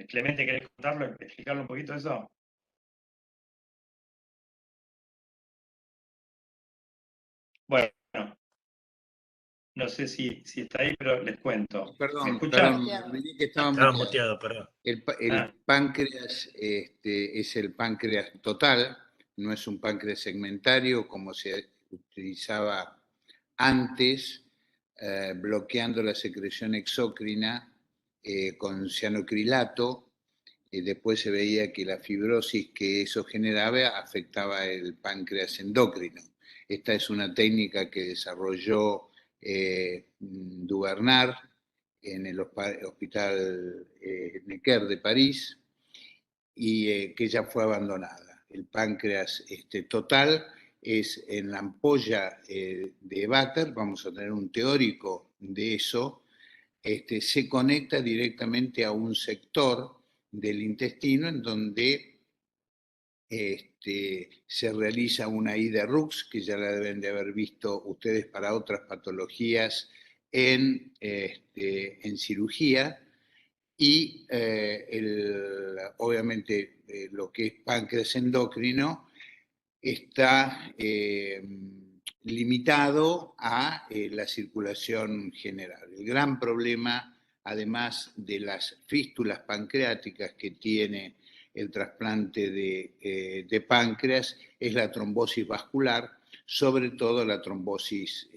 S3: Clemente, ¿querés contarlo, explicarlo un poquito eso? Bueno, no sé si está ahí, pero les cuento. ¿Me
S1: Perdón,
S3: escuchan?
S1: me olvidé que estaba
S5: Estaba
S1: muteado.
S5: muteado, perdón.
S1: El páncreas es el páncreas total, no es un páncreas segmentario como se utilizaba antes, bloqueando la secreción exócrina con cianocrilato. Después se veía que la fibrosis que eso generaba afectaba el páncreas endocrino. Esta es una técnica que desarrolló Duvernard en el Hospital Necker de París y que ya fue abandonada. El páncreas total es en la ampolla de Vater, vamos a tener un teórico de eso, se conecta directamente a un sector del intestino en donde se realiza una I de Rux, que ya la deben de haber visto ustedes para otras patologías en cirugía, y obviamente lo que es páncreas endocrino está limitado a la circulación general. El gran problema, además de las fístulas pancreáticas que tiene el trasplante de páncreas, es la trombosis vascular, sobre todo la trombosis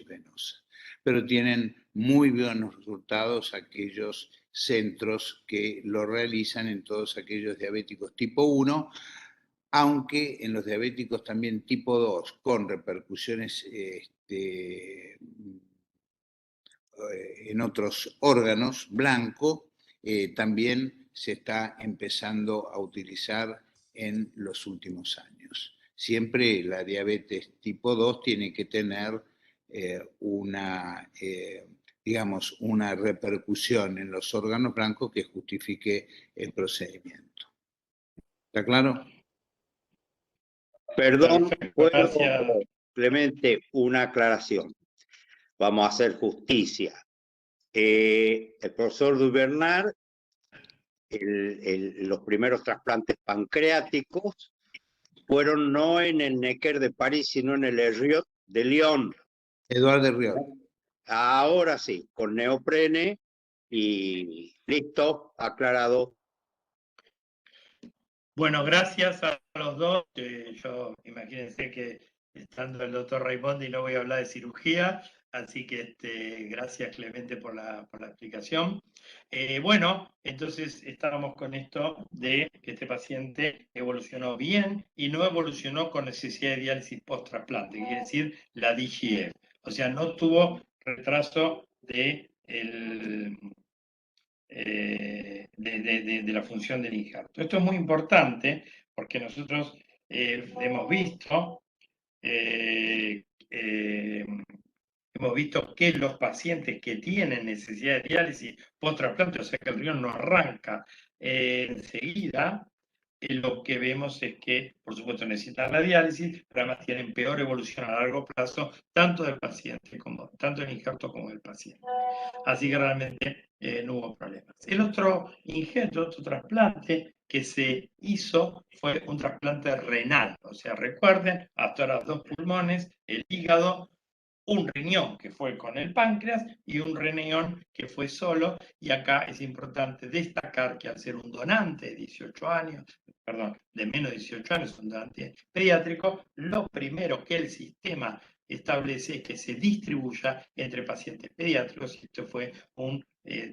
S1: venosa. Pero tienen muy buenos resultados aquellos centros que lo realizan en todos aquellos diabéticos tipo 1, aunque en los diabéticos también tipo 2, con repercusiones en otros órganos, blanco, también se está empezando a utilizar en los últimos años. Siempre la diabetes tipo 2 tiene que tener digamos, una repercusión en los órganos blancos que justifique el procedimiento. ¿Está claro?
S6: Perdón,
S3: Perfecto,
S6: puedo,
S3: gracias.
S6: Clemente, una aclaración. Vamos a hacer justicia. El profesor Dubernard, los primeros trasplantes pancreáticos fueron no en el Necker de París, sino en el Herriot de Lyon.
S1: Eduardo Herriot.
S6: Ahora sí, con neoprene y listo, aclarado.
S3: Bueno, gracias a los dos. Yo imagínense que estando el doctor Raimondi no voy a hablar de cirugía, así que gracias Clemente por la explicación. Bueno, entonces estábamos con esto de que este paciente evolucionó bien y no evolucionó con necesidad de diálisis post-trasplante, quiere decir la DGF. O sea, no tuvo retraso de la función del injerto. Esto es muy importante porque nosotros hemos visto que los pacientes que tienen necesidad de diálisis post-trasplante, o sea que el riñón no arranca enseguida, lo que vemos es que, por supuesto, necesitan la diálisis, pero además tienen peor evolución a largo plazo, tanto del paciente, tanto el injerto como del paciente. Así que realmente no hubo problemas. El otro injerto, otro trasplante que se hizo fue un trasplante renal. O sea, recuerden, hasta ahora 2 pulmones, el hígado, un riñón que fue con el páncreas y un riñón que fue solo. Y acá es importante destacar que al ser un donante de 18 años, perdón, de menos de 18 años, un donante pediátrico, lo primero que el sistema establece es que se distribuya entre pacientes pediátricos, y esto fue un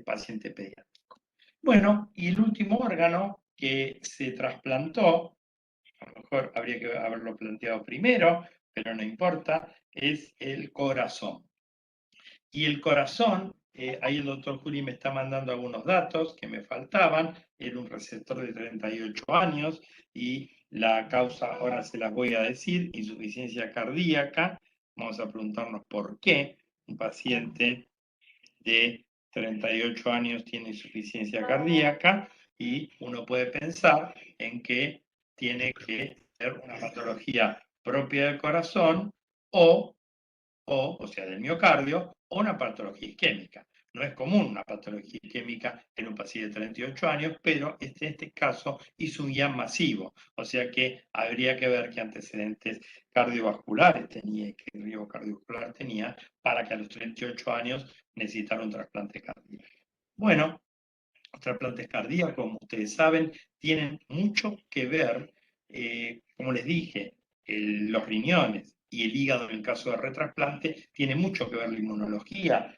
S3: paciente pediátrico. Bueno, y el último órgano que se trasplantó, a lo mejor habría que haberlo planteado primero, pero no importa, es el corazón. Y el corazón, ahí el doctor Juli me está mandando algunos datos que me faltaban, era un receptor de 38 años y la causa ahora se las voy a decir, insuficiencia cardíaca. Vamos a preguntarnos por qué un paciente de 38 años tiene insuficiencia cardíaca, y uno puede pensar en que tiene que ser una patología propia del corazón o sea, del miocardio, o una patología isquémica. No es común una patología isquémica en un paciente de 38 años, pero en este caso hizo un IAM masivo, o sea que habría que ver qué antecedentes cardiovasculares tenía y qué riesgo cardiovascular tenía para que a los 38 años necesitara un trasplante cardíaco. Bueno, los trasplantes cardíacos, como ustedes saben, tienen mucho que ver, como les dije, los riñones y el hígado en el caso de retrasplante, tiene mucho que ver la inmunología,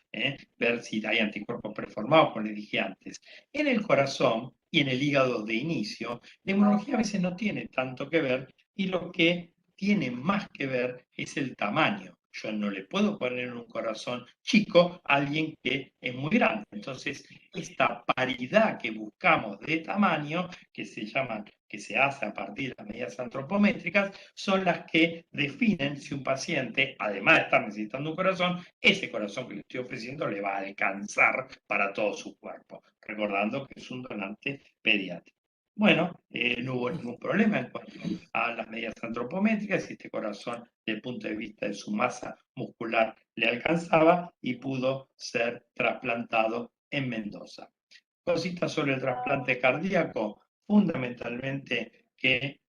S3: ver si hay anticuerpos preformados, como les dije antes. En el corazón y en el hígado de inicio, la inmunología a veces no tiene tanto que ver, y lo que tiene más que ver es el tamaño. Yo no le puedo poner en un corazón chico a alguien que es muy grande. Entonces, esta paridad que buscamos de tamaño, que se hace a partir de las medidas antropométricas, son las que definen si un paciente, además de estar necesitando un corazón, ese corazón que le estoy ofreciendo le va a alcanzar para todo su cuerpo, recordando que es un donante pediátrico. Bueno, no hubo ningún problema en cuanto a las medidas antropométricas, y este corazón, desde el punto de vista de su masa muscular, le alcanzaba y pudo ser trasplantado en Mendoza. Cositas sobre el trasplante cardíaco, fundamentalmente que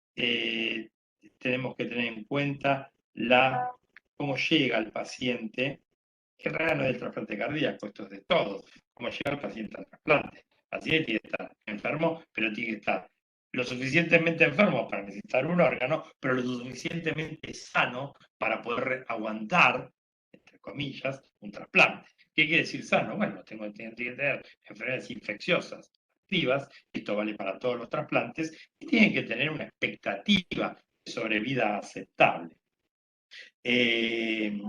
S3: tenemos que tener en cuenta cómo llega el paciente, que en realidad no es el trasplante cardíaco, esto es de todo, cómo llega el paciente al trasplante. El paciente tiene que estar enfermo, pero tiene que estar lo suficientemente enfermo para necesitar un órgano, pero lo suficientemente sano para poder aguantar, entre comillas, un trasplante. ¿Qué quiere decir sano? Bueno, tiene que tener enfermedades infecciosas activas, esto vale para todos los trasplantes, y tienen que tener una expectativa de sobrevida aceptable. El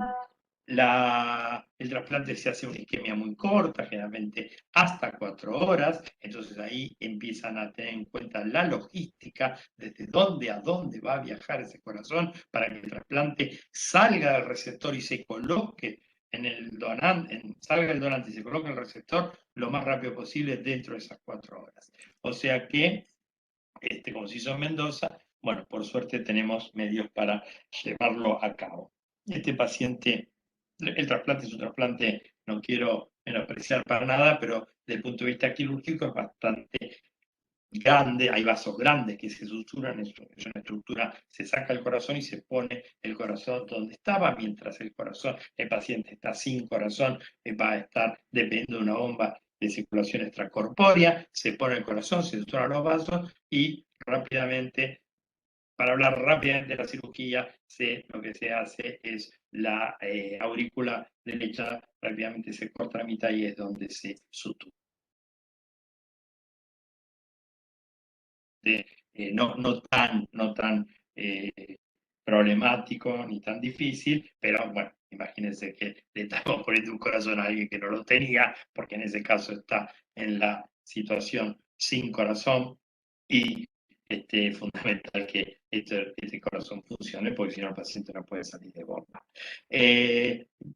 S3: trasplante se hace una isquemia muy corta, generalmente hasta 4 horas, entonces ahí empiezan a tener en cuenta la logística, desde dónde a dónde va a viajar ese corazón para que el trasplante salga del receptor y se coloque en el donante, salga el donante y se coloque en el receptor lo más rápido posible dentro de esas 4 horas. O sea que, como se hizo en Mendoza, bueno, por suerte tenemos medios para llevarlo a cabo. Este paciente, el trasplante es un trasplante, no quiero menospreciar para nada, pero desde el punto de vista quirúrgico es bastante grande, hay vasos grandes que se suturan, es una estructura, se saca el corazón y se pone el corazón donde estaba, mientras el paciente está sin corazón, va a estar dependiendo de una bomba de circulación extracorpórea, se pone el corazón, se suturan los vasos y rápidamente, para hablar rápidamente de la cirugía, lo que se hace es la aurícula derecha, rápidamente se corta la mitad y es donde se sutura. No tan problemático ni tan difícil, pero bueno, imagínense que le estamos poniendo un corazón a alguien que no lo tenía, porque en ese caso está en la situación sin corazón y es fundamental que este corazón funcione, porque si no el paciente no puede salir de bomba.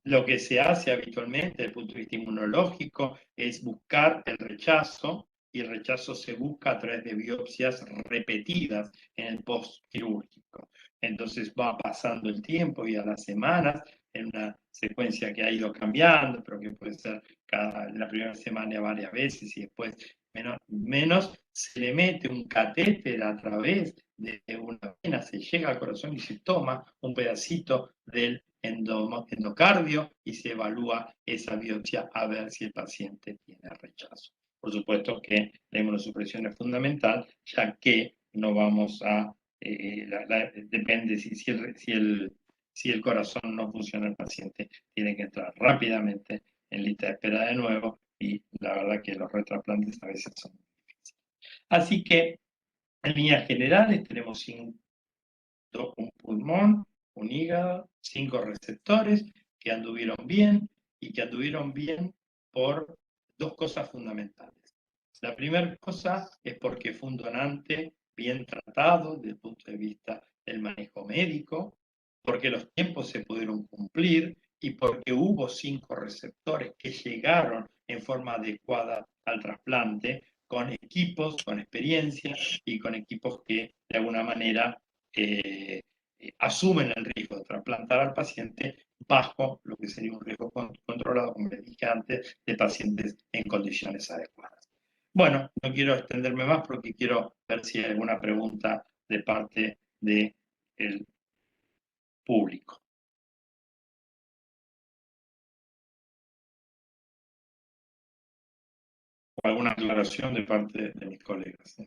S3: Lo que se hace habitualmente desde el punto de vista inmunológico es buscar el rechazo, y el rechazo se busca a través de biopsias repetidas en el postquirúrgico. Entonces va pasando el tiempo y a las semanas, en una secuencia que ha ido cambiando, pero que puede ser la primera semana varias veces y después menos, se le mete un catéter a través de una vena, se llega al corazón y se toma un pedacito del endocardio y se evalúa esa biopsia a ver si el paciente tiene rechazo. Por supuesto que la inmunosupresión es fundamental, ya que no vamos a, depende si el corazón no funciona, el paciente tiene que entrar rápidamente en lista de espera de nuevo, y la verdad que los retrasplantes a veces son difíciles. Así que, en líneas generales, tenemos un pulmón, un hígado, 5 receptores que anduvieron bien, y que anduvieron bien por 2 cosas fundamentales. La primera cosa es porque fue un donante bien tratado desde el punto de vista del manejo médico, porque los tiempos se pudieron cumplir y porque hubo 5 receptores que llegaron en forma adecuada al trasplante, con equipos, con experiencia y con equipos que de alguna manera asumen el riesgo de trasplantar al paciente bajo lo que sería un riesgo controlado, como les dije antes, de pacientes en condiciones adecuadas. Bueno, no quiero extenderme más porque quiero ver si hay alguna pregunta de parte del público. O alguna aclaración de parte de mis colegas.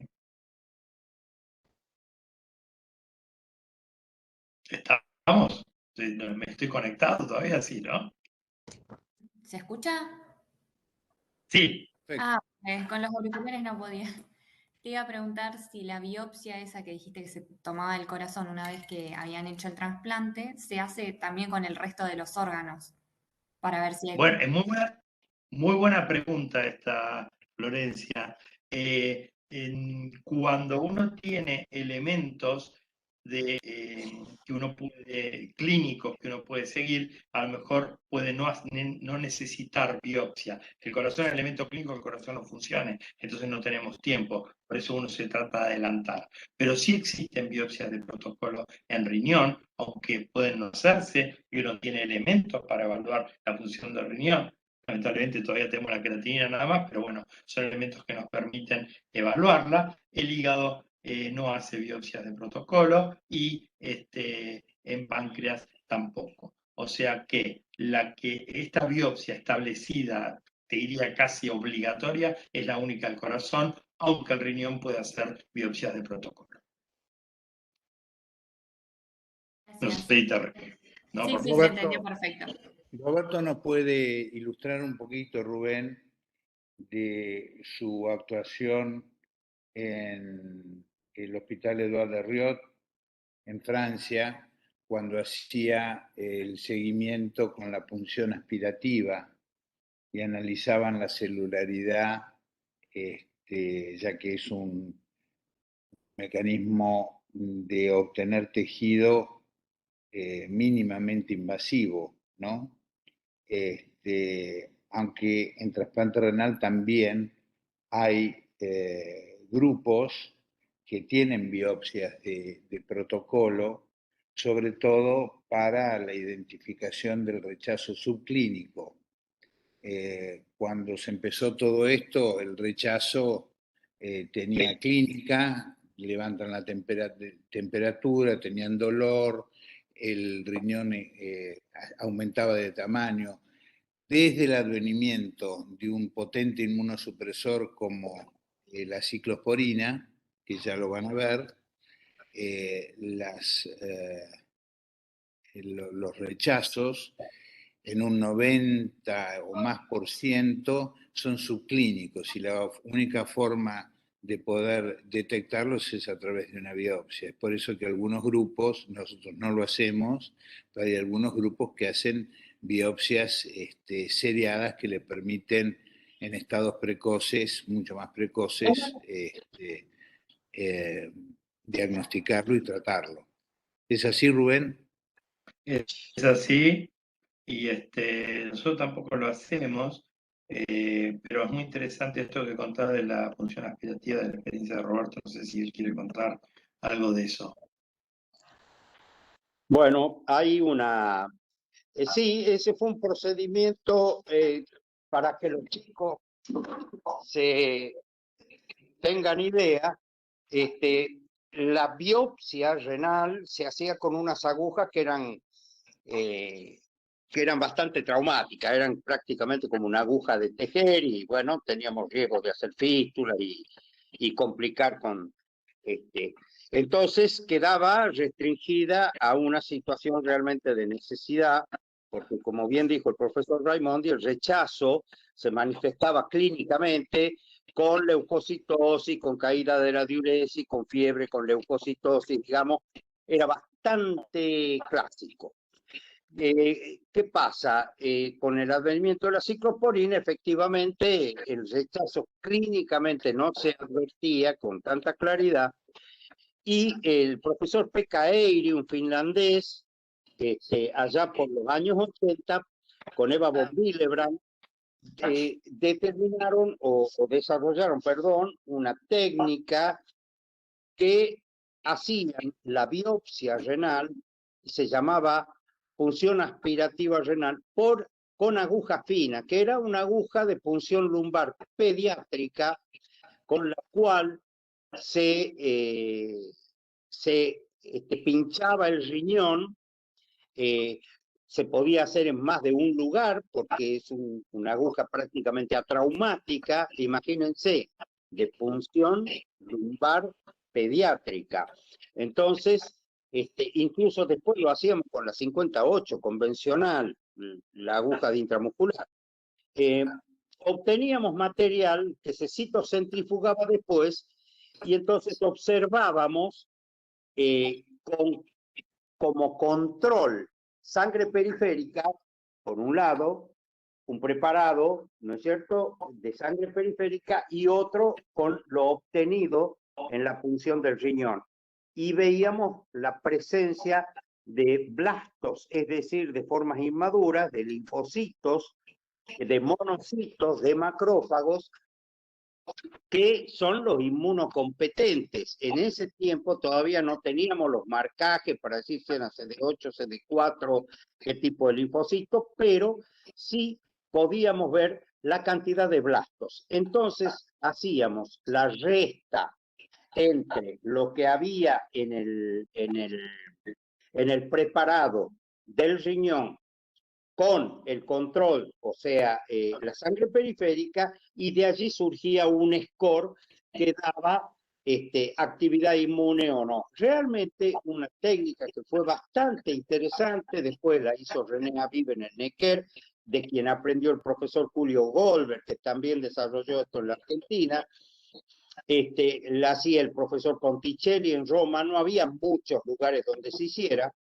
S3: ¿Estamos? ¿Me estoy conectado todavía? Sí, ¿no?
S7: ¿Se escucha?
S3: Sí.
S7: Con los auriculares no podía. Te iba a preguntar si la biopsia esa que dijiste que se tomaba del corazón una vez que habían hecho el trasplante, se hace también con el resto de los órganos, para ver si hay...
S3: Bueno, es muy buena pregunta esta, Florencia. Cuando uno tiene elementos que uno clínicos que uno puede seguir, a lo mejor puede no necesitar biopsia. El corazón es un elemento clínico, el corazón no funcione, entonces no tenemos tiempo, por eso uno se trata de adelantar. Pero sí existen biopsias de protocolo en riñón, aunque pueden no hacerse, y uno tiene elementos para evaluar la función del riñón. lamentablemente todavía tenemos la creatinina nada más, pero bueno, son elementos que nos permiten evaluarla. El hígado no hace biopsias de protocolo y en páncreas tampoco. O sea que esta biopsia establecida, te diría casi obligatoria, es la única del corazón, aunque el riñón puede hacer biopsias de protocolo. No sé si te respondo. No,
S7: Sí,
S3: por
S7: sí,
S3: favor.
S7: se entendió perfecto.
S1: Roberto nos puede ilustrar un poquito, Rubén, de su actuación en el Hospital Édouard Herriot, en Francia, cuando hacía el seguimiento con la punción aspirativa y analizaban la celularidad, ya que es un mecanismo de obtener tejido mínimamente invasivo, ¿no? Aunque en trasplante renal también hay grupos que tienen biopsias de protocolo, sobre todo para la identificación del rechazo subclínico. Cuando se empezó todo esto, el rechazo tenía clínica, levantan la temperatura, tenían dolor, el riñón aumentaba de tamaño. Desde el advenimiento de un potente inmunosupresor como la ciclosporina, que ya lo van a ver, los rechazos en un 90 o más por ciento son subclínicos y la única forma de poder detectarlos es a través de una biopsia. Es por eso que algunos grupos, nosotros no lo hacemos, pero hay algunos grupos que hacen biopsias seriadas que le permiten en estados precoces, mucho más precoces, diagnosticarlo y tratarlo. ¿Es así, Rubén?
S3: Es así, y nosotros tampoco lo hacemos, pero es muy interesante esto que contás de la función aspirativa de la experiencia de Roberto. No sé si él quiere contar algo de eso.
S6: Bueno, hay una... sí, ese fue un procedimiento para que los chicos se tengan idea. La biopsia renal se hacía con unas agujas que eran bastante traumáticas, eran prácticamente como una aguja de tejer y bueno, teníamos riesgo de hacer fístula y complicar con... Entonces quedaba restringida a una situación realmente de necesidad, porque como bien dijo el profesor Raimondi, el rechazo se manifestaba clínicamente con leucocitosis, con caída de la diuresis, con fiebre, con leucocitosis, digamos, era bastante clásico. ¿Qué pasa? Con el advenimiento de la ciclosporina, efectivamente, el rechazo clínicamente no se advertía con tanta claridad y el profesor Pekka Eiri, un finlandés, allá por los años 80, con Eva von Willebrand, determinaron o desarrollaron, perdón, una técnica que hacían la biopsia renal, se llamaba punción aspirativa renal, con aguja fina, que era una aguja de punción lumbar pediátrica, con la cual se pinchaba el riñón. Se podía hacer en más de un lugar porque es una aguja prácticamente atraumática, imagínense, de punción lumbar pediátrica. Entonces, incluso después lo hacíamos con la 58 convencional, la aguja de intramuscular. Obteníamos material que se citocentrifugaba después y entonces observábamos como control sangre periférica, por un lado, un preparado, ¿no es cierto?, de sangre periférica y otro con lo obtenido en la punción del riñón. Y veíamos la presencia de blastos, es decir, de formas inmaduras, de linfocitos, de monocitos, de macrófagos, que son los inmunocompetentes. En ese tiempo todavía no teníamos los marcajes para decir si eran CD8, CD4, qué tipo de linfocitos, pero sí podíamos ver la cantidad de blastos. Entonces hacíamos la resta entre lo que había en el preparado del riñón con el control, o sea, la sangre periférica, y de allí surgía un score que daba actividad inmune o no. Realmente una técnica que fue bastante interesante, después la hizo René Aviv en el Necker, de quien aprendió el profesor Julio Goldberg, que también desarrolló esto en la Argentina. La hacía el profesor Ponticelli en Roma. No había muchos lugares donde se hiciera,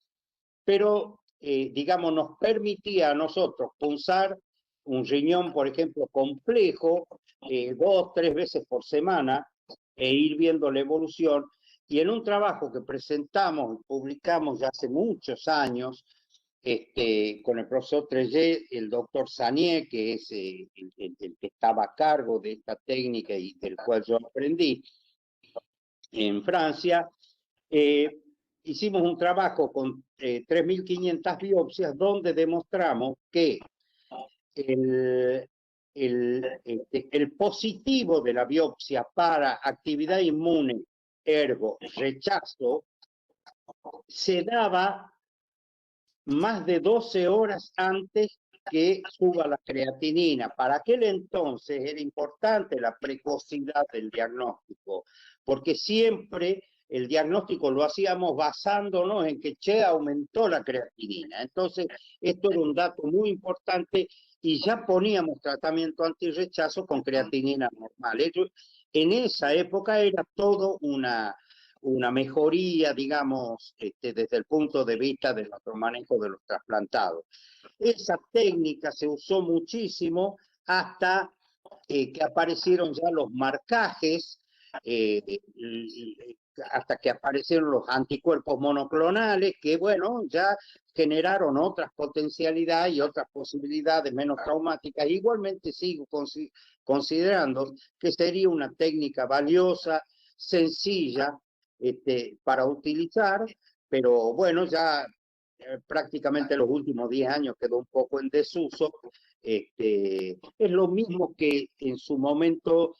S6: pero digamos, nos permitía a nosotros punzar un riñón, por ejemplo, complejo, 2, 3 veces por semana, e ir viendo la evolución. Y en un trabajo que presentamos y publicamos ya hace muchos años, con el profesor Trellet, el doctor Sanier, que es el que estaba a cargo de esta técnica y del cual yo aprendí en Francia, hicimos un trabajo con 3.500 biopsias donde demostramos que el positivo de la biopsia para actividad inmune, ergo rechazo, se daba más de 12 horas antes que suba la creatinina. Para aquel entonces era importante la precocidad del diagnóstico, porque siempre el diagnóstico lo hacíamos basándonos en que aumentó la creatinina. Entonces, esto era un dato muy importante y ya poníamos tratamiento antirrechazo con creatinina normal. En esa época era todo una mejoría, digamos, desde el punto de vista de nuestro manejo de los trasplantados. Esa técnica se usó muchísimo hasta que aparecieron ya los marcajes, hasta que aparecieron los anticuerpos monoclonales, que bueno, ya generaron otras potencialidades y otras posibilidades menos traumáticas. Igualmente sigo considerando que sería una técnica valiosa, sencilla, para utilizar, pero bueno, ya prácticamente los últimos 10 años quedó un poco en desuso. Es lo mismo que en su momento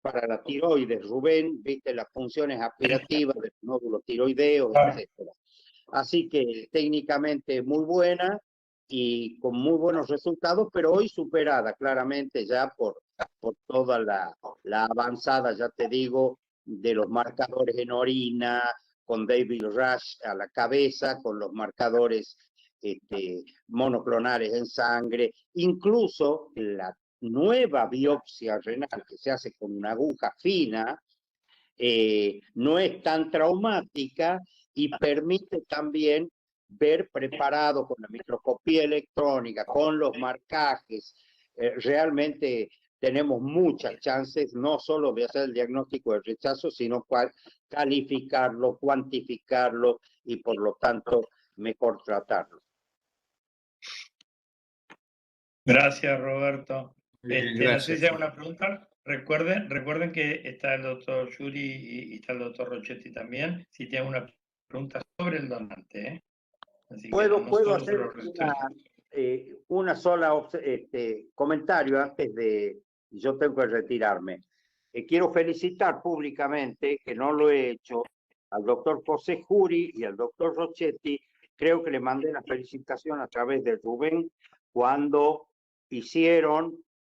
S6: para la tiroides, Rubén, viste las funciones aspirativas del nódulo tiroideo, etc. Así que técnicamente muy buena y con muy buenos resultados, pero hoy superada claramente ya por toda la avanzada, ya te digo, de los marcadores en orina, con David Rush a la cabeza, con los marcadores monoclonales en sangre, incluso la nueva biopsia renal que se hace con una aguja fina, no es tan traumática y permite también ver preparado con la microscopía electrónica, con los marcajes. Realmente tenemos muchas chances no solo de hacer el diagnóstico de rechazo, sino calificarlo, cuantificarlo y por lo tanto mejor tratarlo.
S3: Gracias, Roberto.
S1: Gracias.
S3: No sé si hay una pregunta. Recuerden que está el doctor Yuri y está el doctor Rochetti también, si tienen una pregunta sobre el donante. Así
S6: ¿Puedo hacer
S3: que
S6: una sola comentario antes de yo tengo que retirarme? Quiero felicitar públicamente, que no lo he hecho, al doctor José Juri y al doctor Rochetti. Creo que le mandé la felicitación a través de Rubén cuando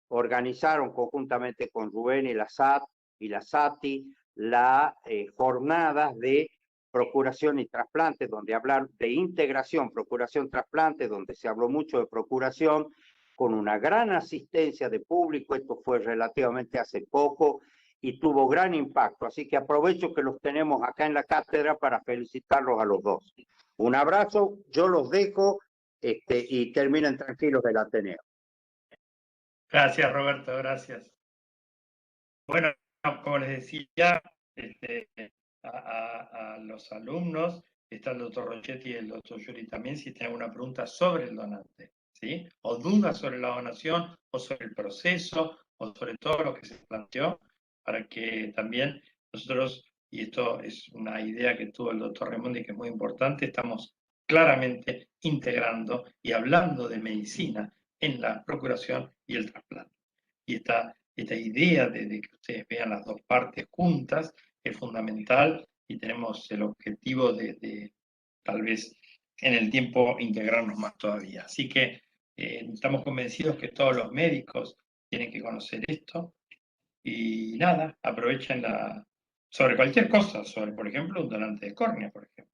S6: organizaron conjuntamente con Rubén y la SAT y la SATI las jornadas de procuración y trasplante, donde hablar de integración, procuración, trasplante, donde se habló mucho de procuración, con una gran asistencia de público. Esto fue relativamente hace poco y tuvo gran impacto. Así que aprovecho que los tenemos acá en la cátedra para felicitarlos a los dos. Un abrazo, yo los dejo y terminen tranquilos del Ateneo.
S3: Gracias, Roberto, gracias. Bueno, como les decía, a los alumnos, está el doctor Rochetti y el doctor Yuri también, si tienen alguna pregunta sobre el donante, ¿sí? O dudas sobre la donación, o sobre el proceso, o sobre todo lo que se planteó, para que también nosotros, y esto es una idea que tuvo el doctor Raimondi que es muy importante, estamos claramente integrando y hablando de medicina en la procuración y el trasplante. Y esta idea de que ustedes vean las dos partes juntas es fundamental y tenemos el objetivo de tal vez en el tiempo integrarnos más todavía. Así que estamos convencidos que todos los médicos tienen que conocer esto y nada, aprovechen sobre cualquier cosa, sobre, por ejemplo, un donante de córnea, por ejemplo.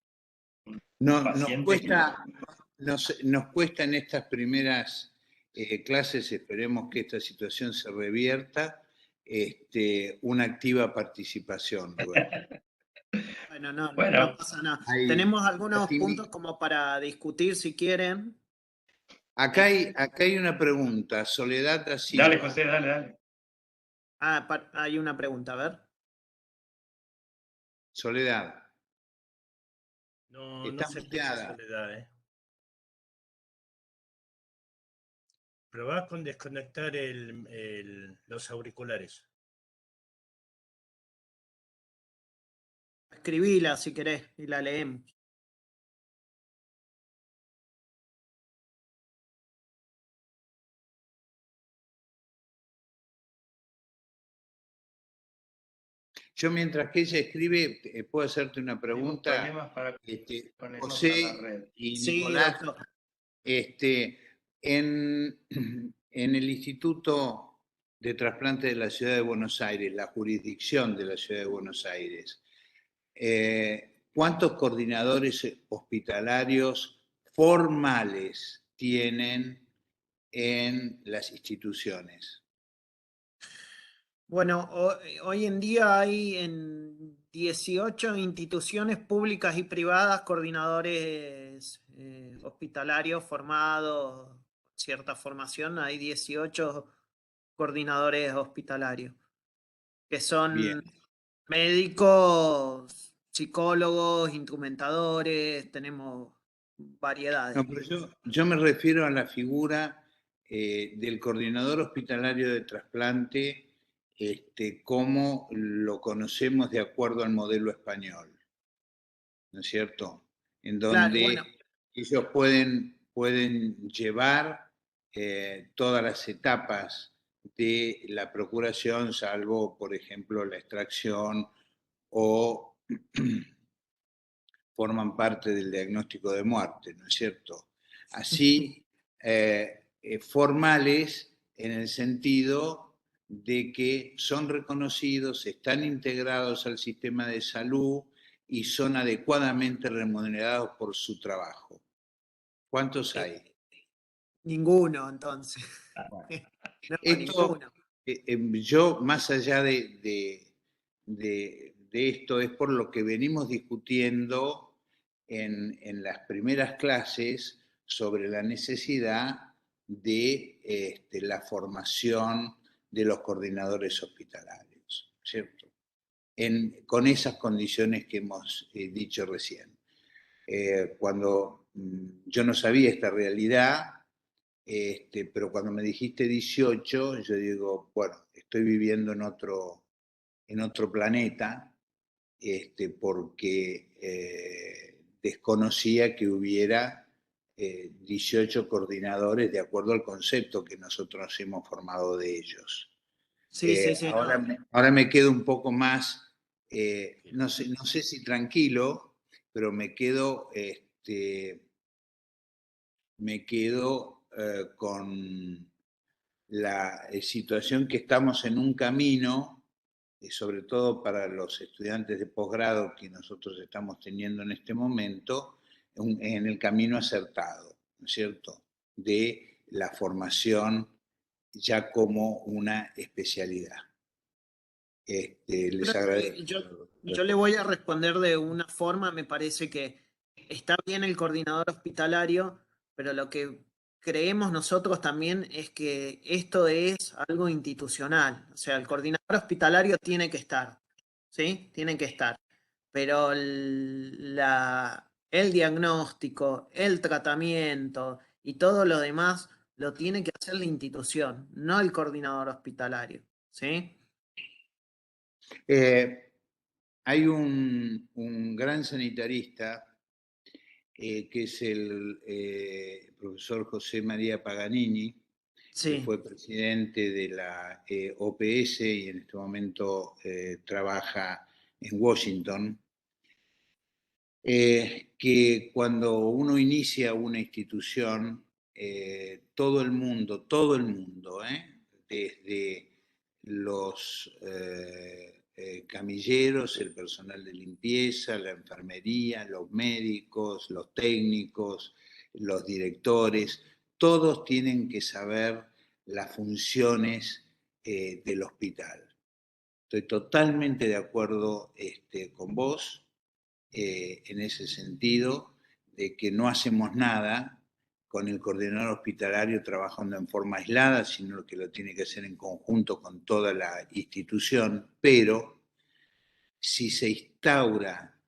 S1: Nos cuesta en estas primeras clases, esperemos que esta situación se revierta, una activa participación.
S4: Bueno, no
S3: Bueno,
S4: pasa nada. Tenemos algunos
S1: Activi-
S4: puntos como para discutir si quieren.
S1: Acá hay una pregunta, Soledad da Silva.
S3: dale, José, dale.
S4: Hay una pregunta, a ver.
S1: Soledad.
S5: No
S1: Está
S5: se escucha
S1: muteada.
S5: Soledad, Probá con desconectar los auriculares.
S4: Escribila si querés y la leemos.
S1: Yo mientras que ella escribe, puedo hacerte una pregunta.
S3: Problemas para conectarnos
S1: José
S3: a la red.
S1: y
S4: Sí,
S1: Nicolás,
S4: doctor.
S1: en el Instituto de Trasplante de la Ciudad de Buenos Aires, la jurisdicción de la Ciudad de Buenos Aires, ¿cuántos coordinadores hospitalarios formales tienen en las instituciones?
S4: Bueno, hoy en día hay en 18 instituciones públicas y privadas coordinadores hospitalarios formados, cierta formación, hay 18 coordinadores hospitalarios, que son
S1: Bien.
S4: médicos, psicólogos, instrumentadores, tenemos variedades.
S1: No, pero yo me refiero a la figura del coordinador hospitalario de trasplante, como lo conocemos de acuerdo al modelo español, ¿no es cierto? En donde
S4: Claro, bueno.
S1: ellos pueden llevar todas las etapas de la procuración, salvo, por ejemplo, la extracción o forman parte del diagnóstico de muerte, ¿no es cierto? Así, formales en el sentido de que son reconocidos, están integrados al sistema de salud y son adecuadamente remunerados por su trabajo. ¿Cuántos hay?
S4: Ninguno, entonces. No,
S1: Esto,
S4: ninguno.
S1: yo, más allá de esto, es por lo que venimos discutiendo en las primeras clases sobre la necesidad de la formación de los coordinadores hospitalarios, ¿cierto? Con esas condiciones que hemos dicho recién. Cuando yo no sabía esta realidad, pero cuando me dijiste 18, yo digo, bueno, estoy viviendo en otro planeta, porque desconocía que hubiera 18 coordinadores de acuerdo al concepto que nosotros hemos formado de ellos.
S4: Sí, sí.
S1: Ahora me quedo un poco más, no sé si tranquilo, pero me quedo con la situación que estamos en un camino, sobre todo para los estudiantes de posgrado que nosotros estamos teniendo en este momento, en el camino acertado, ¿no es cierto?, de la formación ya como una especialidad. Les agradezco.
S4: Yo le voy a responder de una forma, me parece que está bien el coordinador hospitalario, pero lo que creemos nosotros también es que esto es algo institucional. O sea, el coordinador hospitalario tiene que estar, ¿sí? Tiene que estar. Pero el diagnóstico, el tratamiento y todo lo demás lo tiene que hacer la institución, no el coordinador hospitalario, ¿sí?
S1: Hay un gran sanitarista que es el profesor José María Paganini, que fue presidente de la OPS y en este momento trabaja en Washington, que cuando uno inicia una institución, todo el mundo, desde los camilleros, el personal de limpieza, la enfermería, los médicos, los técnicos, los directores, todos tienen que saber las funciones del hospital. Estoy totalmente de acuerdo con vos en ese sentido, de que no hacemos nada con el coordinador hospitalario trabajando en forma aislada, sino que lo tiene que hacer en conjunto con toda la institución, pero si se instaura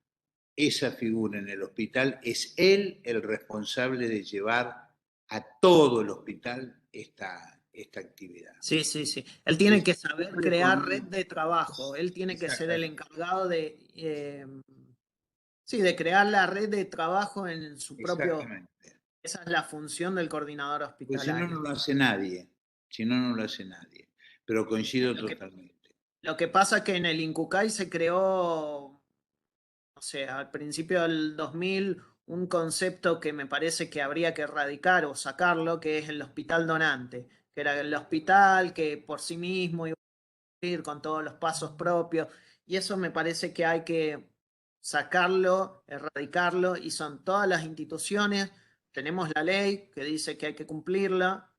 S1: esa figura en el hospital, es él el responsable de llevar a todo el hospital esta actividad.
S4: Sí. Él tiene que saber crear red de trabajo. Él tiene que ser el encargado de crear la red de trabajo en su propio. Esa es la función del coordinador hospitalario.
S1: Pues si no, no lo hace nadie. Pero coincido totalmente.
S4: Lo que pasa es que en el INCUCAI se creó, no sé, al principio del 2000, un concepto que me parece que habría que erradicar o sacarlo, que es el hospital donante, que era el hospital que por sí mismo iba a ir con todos los pasos propios, y eso me parece que hay que sacarlo, erradicarlo, y son todas las instituciones. Tenemos la ley que dice que hay que cumplirla.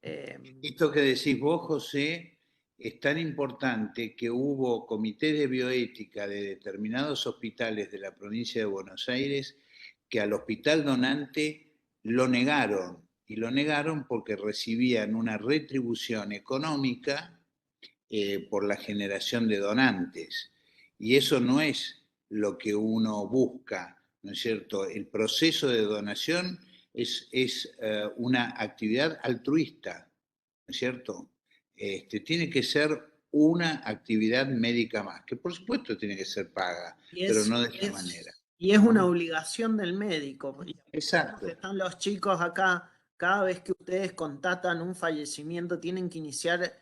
S1: Esto que decís vos, José, es tan importante que hubo comités de bioética de determinados hospitales de la provincia de Buenos Aires que al hospital donante lo negaron, y lo negaron porque recibían una retribución económica por la generación de donantes. Y eso no es lo que uno busca, ¿no es cierto? El proceso de donación es una actividad altruista, ¿no es cierto? Tiene que ser una actividad médica más, que por supuesto tiene que ser paga, pero no de esa manera.
S4: Y es una obligación del médico.
S1: Exacto.
S4: Están los chicos acá, cada vez que ustedes contatan un fallecimiento, tienen que iniciar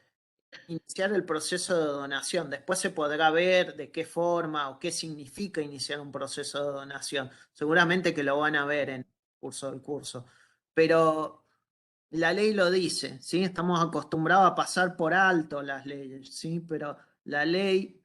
S4: el proceso de donación. Después se podrá ver de qué forma o qué significa iniciar un proceso de donación. Seguramente que lo van a ver en el curso del curso. Pero la ley lo dice, ¿sí? Estamos acostumbrados a pasar por alto las leyes, ¿sí? Pero la ley,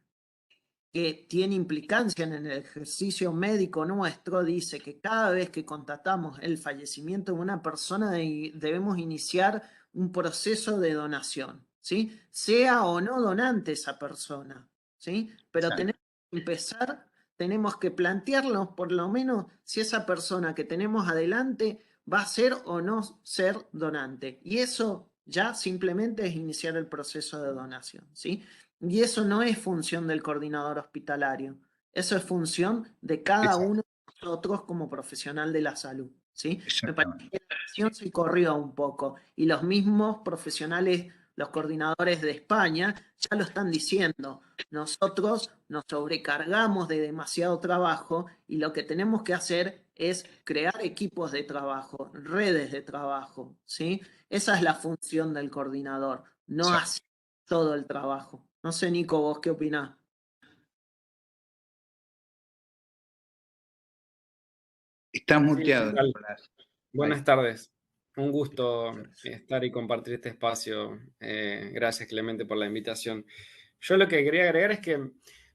S4: que tiene implicancia en el ejercicio médico nuestro, dice que cada vez que constatamos el fallecimiento de una persona debemos iniciar un proceso de donación, ¿sí? Sea o no donante esa persona, ¿sí? Pero tenemos que empezar, tenemos que plantearnos por lo menos si esa persona que tenemos adelante va a ser o no ser donante. Y eso ya simplemente es iniciar el proceso de donación, ¿sí? Y eso no es función del coordinador hospitalario, eso es función de cada uno de nosotros como profesional de la salud, ¿sí? Me parece que la acción se corrió un poco y los mismos profesionales, los coordinadores de España, ya lo están diciendo. Nosotros nos sobrecargamos de demasiado trabajo y lo que tenemos que hacer es crear equipos de trabajo, redes de trabajo, ¿sí? Esa es la función del coordinador, no hacer todo el trabajo. No sé, Nico, ¿vos qué opinás?
S1: Estás muteado,
S8: Sí,
S1: Nicolás.
S8: Buenas tardes. Un gusto estar y compartir este espacio. Gracias, Clemente, por la invitación. Yo lo que quería agregar es que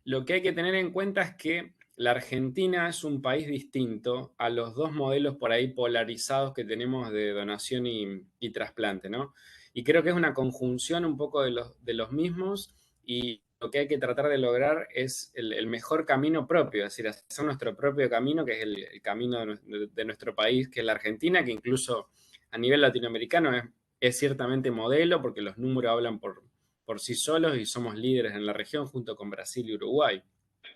S8: lo que hay que tener en cuenta es que la Argentina es un país distinto a los dos modelos por ahí polarizados que tenemos de donación y trasplante, ¿no? Y creo que es una conjunción un poco de los mismos, y lo que hay que tratar de lograr es el mejor camino propio, es decir, hacer nuestro propio camino, que es el camino de nuestro país, que es la Argentina, que incluso a nivel latinoamericano es ciertamente modelo, porque los números hablan por sí solos y somos líderes en la región junto con Brasil y Uruguay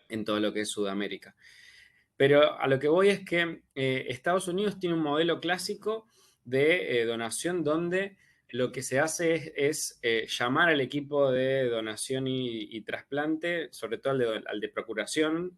S8: en todo lo que es Sudamérica. Pero a lo que voy es que Estados Unidos tiene un modelo clásico de donación donde lo que se hace es llamar al equipo de donación y trasplante, sobre todo al de procuración,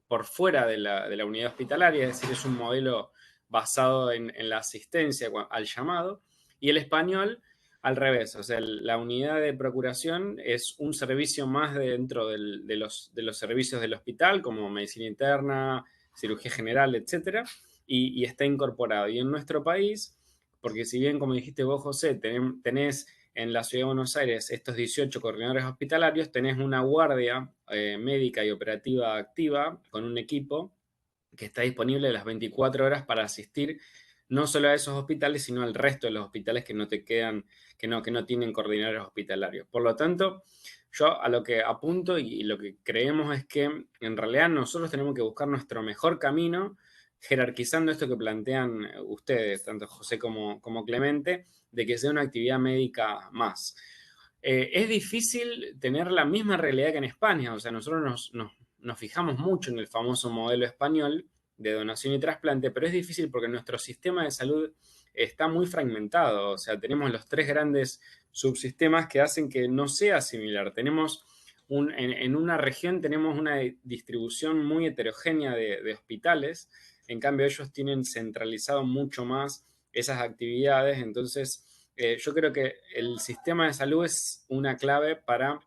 S8: por fuera de la unidad hospitalaria, es decir, es un modelo basado en la asistencia al llamado, Y el español, al revés, o sea, la unidad de procuración es un servicio más dentro de los servicios del hospital, como medicina interna, cirugía general, etcétera, y está incorporado. Y en nuestro país, porque si bien, como dijiste vos, José, tenés en la Ciudad de Buenos Aires estos 18 coordinadores hospitalarios, tenés una guardia médica y operativa activa con un equipo que está disponible las 24 horas para asistir no solo a esos hospitales, sino al resto de los hospitales que no te quedan, que no tienen coordinadores hospitalarios. Por lo tanto, yo a lo que apunto y lo que creemos es que en realidad nosotros tenemos que buscar nuestro mejor camino, jerarquizando esto que plantean ustedes, tanto José como Clemente, de que sea una actividad médica más. Es difícil tener la misma realidad que en España, o sea, nosotros nos fijamos mucho en el famoso modelo español de donación y trasplante, pero es difícil porque nuestro sistema de salud está muy fragmentado, o sea, tenemos los 3 grandes subsistemas que hacen que no sea similar. Tenemos en una región tenemos una distribución muy heterogénea de hospitales, en cambio ellos tienen centralizado mucho más esas actividades, entonces yo creo que el sistema de salud es una clave para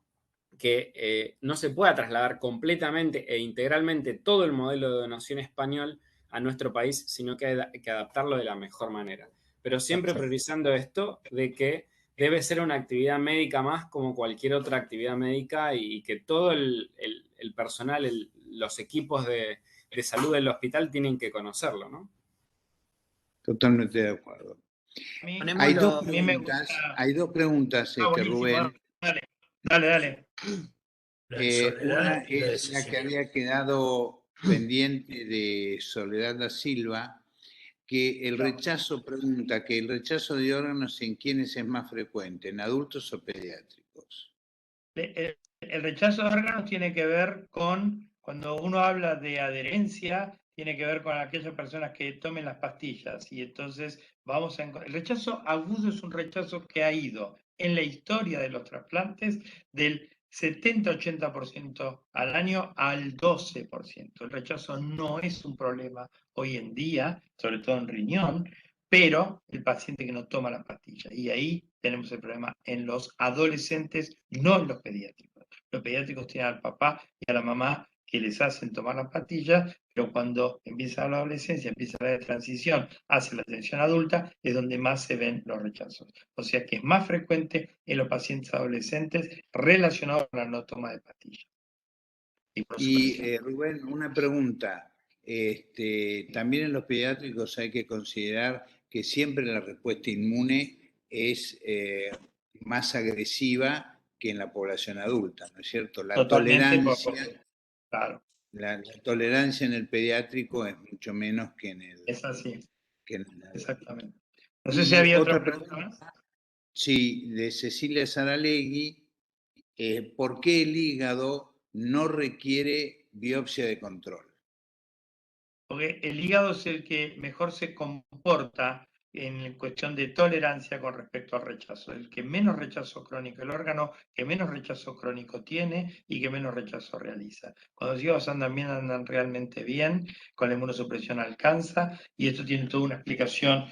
S8: que no se pueda trasladar completamente e integralmente todo el modelo de donación español a nuestro país, sino que hay que adaptarlo de la mejor manera. Pero siempre priorizando esto de que debe ser una actividad médica más como cualquier otra actividad médica y que todo el personal, los equipos de salud del hospital tienen que conocerlo, ¿no?
S1: Totalmente de acuerdo. Hay dos preguntas, Rubén.
S3: Dale.
S1: Una es la que había quedado pendiente de Soledad da Silva, que el rechazo, pregunta, que el rechazo de órganos en quiénes es más frecuente, en adultos o pediátricos.
S3: El rechazo de órganos tiene que ver con, cuando uno habla de adherencia, tiene que ver con aquellas personas que tomen las pastillas. Y entonces el rechazo agudo es un rechazo que ha ido en la historia de los trasplantes del 70-80% al año al 12%. El rechazo no es un problema hoy en día, sobre todo en riñón, pero el paciente que no toma la pastilla. Y ahí tenemos el problema en los adolescentes, no en los pediátricos. Los pediátricos tienen al papá y a la mamá que les hacen tomar las pastillas, pero cuando empieza la adolescencia, empieza la transición hacia la atención adulta, es donde más se ven los rechazos. O sea que es más frecuente en los pacientes adolescentes relacionados con la no toma de pastillas.
S1: Y Rubén, una pregunta. También en los pediátricos hay que considerar que siempre la respuesta inmune es más agresiva que en la población adulta, ¿no es cierto? La tolerancia,
S3: claro.
S1: La tolerancia en el pediátrico es mucho menos que en el...
S3: Es así. Exactamente. No
S1: sé
S3: si había otra pregunta más.
S1: Sí, de Cecilia Saralegui. ¿Por qué el hígado no requiere biopsia de control?
S3: Porque el hígado es el que mejor se comporta en cuestión de tolerancia con respecto al rechazo. El que menos rechazo crónico, el órgano que menos rechazo crónico tiene y que menos rechazo realiza. Cuando los hígados andan bien, andan realmente bien, con la inmunosupresión alcanza, y esto tiene toda una explicación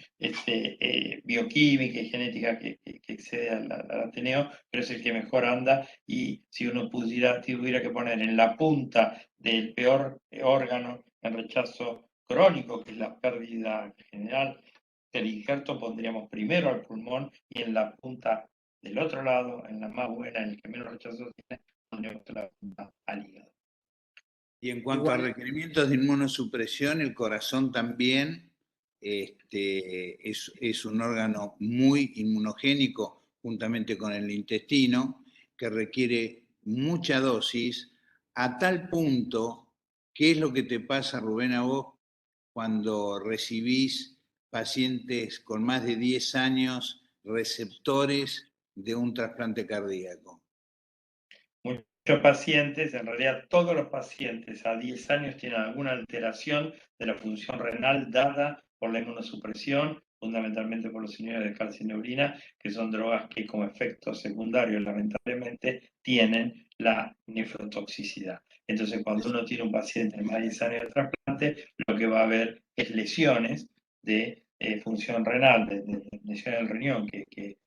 S3: bioquímica y genética que excede al Ateneo, pero es el que mejor anda, y si uno tuviera que poner en la punta del peor órgano en rechazo crónico, que es la pérdida general del injerto, pondríamos primero al pulmón, y en la punta del otro lado, en la más buena, en el que menos rechazo tiene, pondríamos la punta al hígado.
S1: Y en cuanto a requerimientos de inmunosupresión, el corazón también es un órgano muy inmunogénico, juntamente con el intestino, que requiere mucha dosis, a tal punto, ¿qué es lo que te pasa, Rubén, a vos cuando recibís pacientes con más de 10 años receptores de un trasplante cardíaco?
S3: Muchos pacientes, en realidad todos los pacientes a 10 años tienen alguna alteración de la función renal dada por la inmunosupresión, fundamentalmente por los inhibidores de calcineurina, que son drogas que como efecto secundario lamentablemente tienen la nefrotoxicidad. Entonces cuando uno tiene un paciente de más de 10 años de trasplante, lo que va a haber es lesiones de función renal, de lesión del riñón, que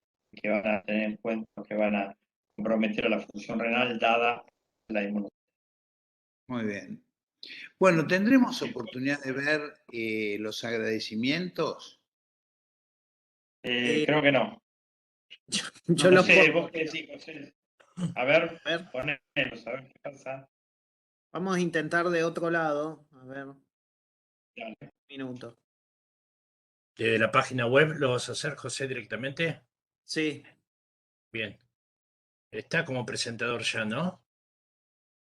S3: van a tener en cuenta, que van a comprometer a la función renal dada la inmunoterapia.
S1: Muy bien. Bueno, tendremos oportunidad de ver los agradecimientos.
S3: Creo que no.
S4: Yo
S3: No
S4: los
S3: sé,
S4: puedo.
S3: vos qué decís, José. A ver,
S4: A ver,
S3: ponelos, a ver qué pasa.
S4: vamos a intentar de otro lado. A ver, un
S3: Dale.
S4: minuto.
S5: ¿De la página web lo vas a hacer, José, directamente?
S4: Sí,
S5: Bien. Está como presentador ya, ¿no?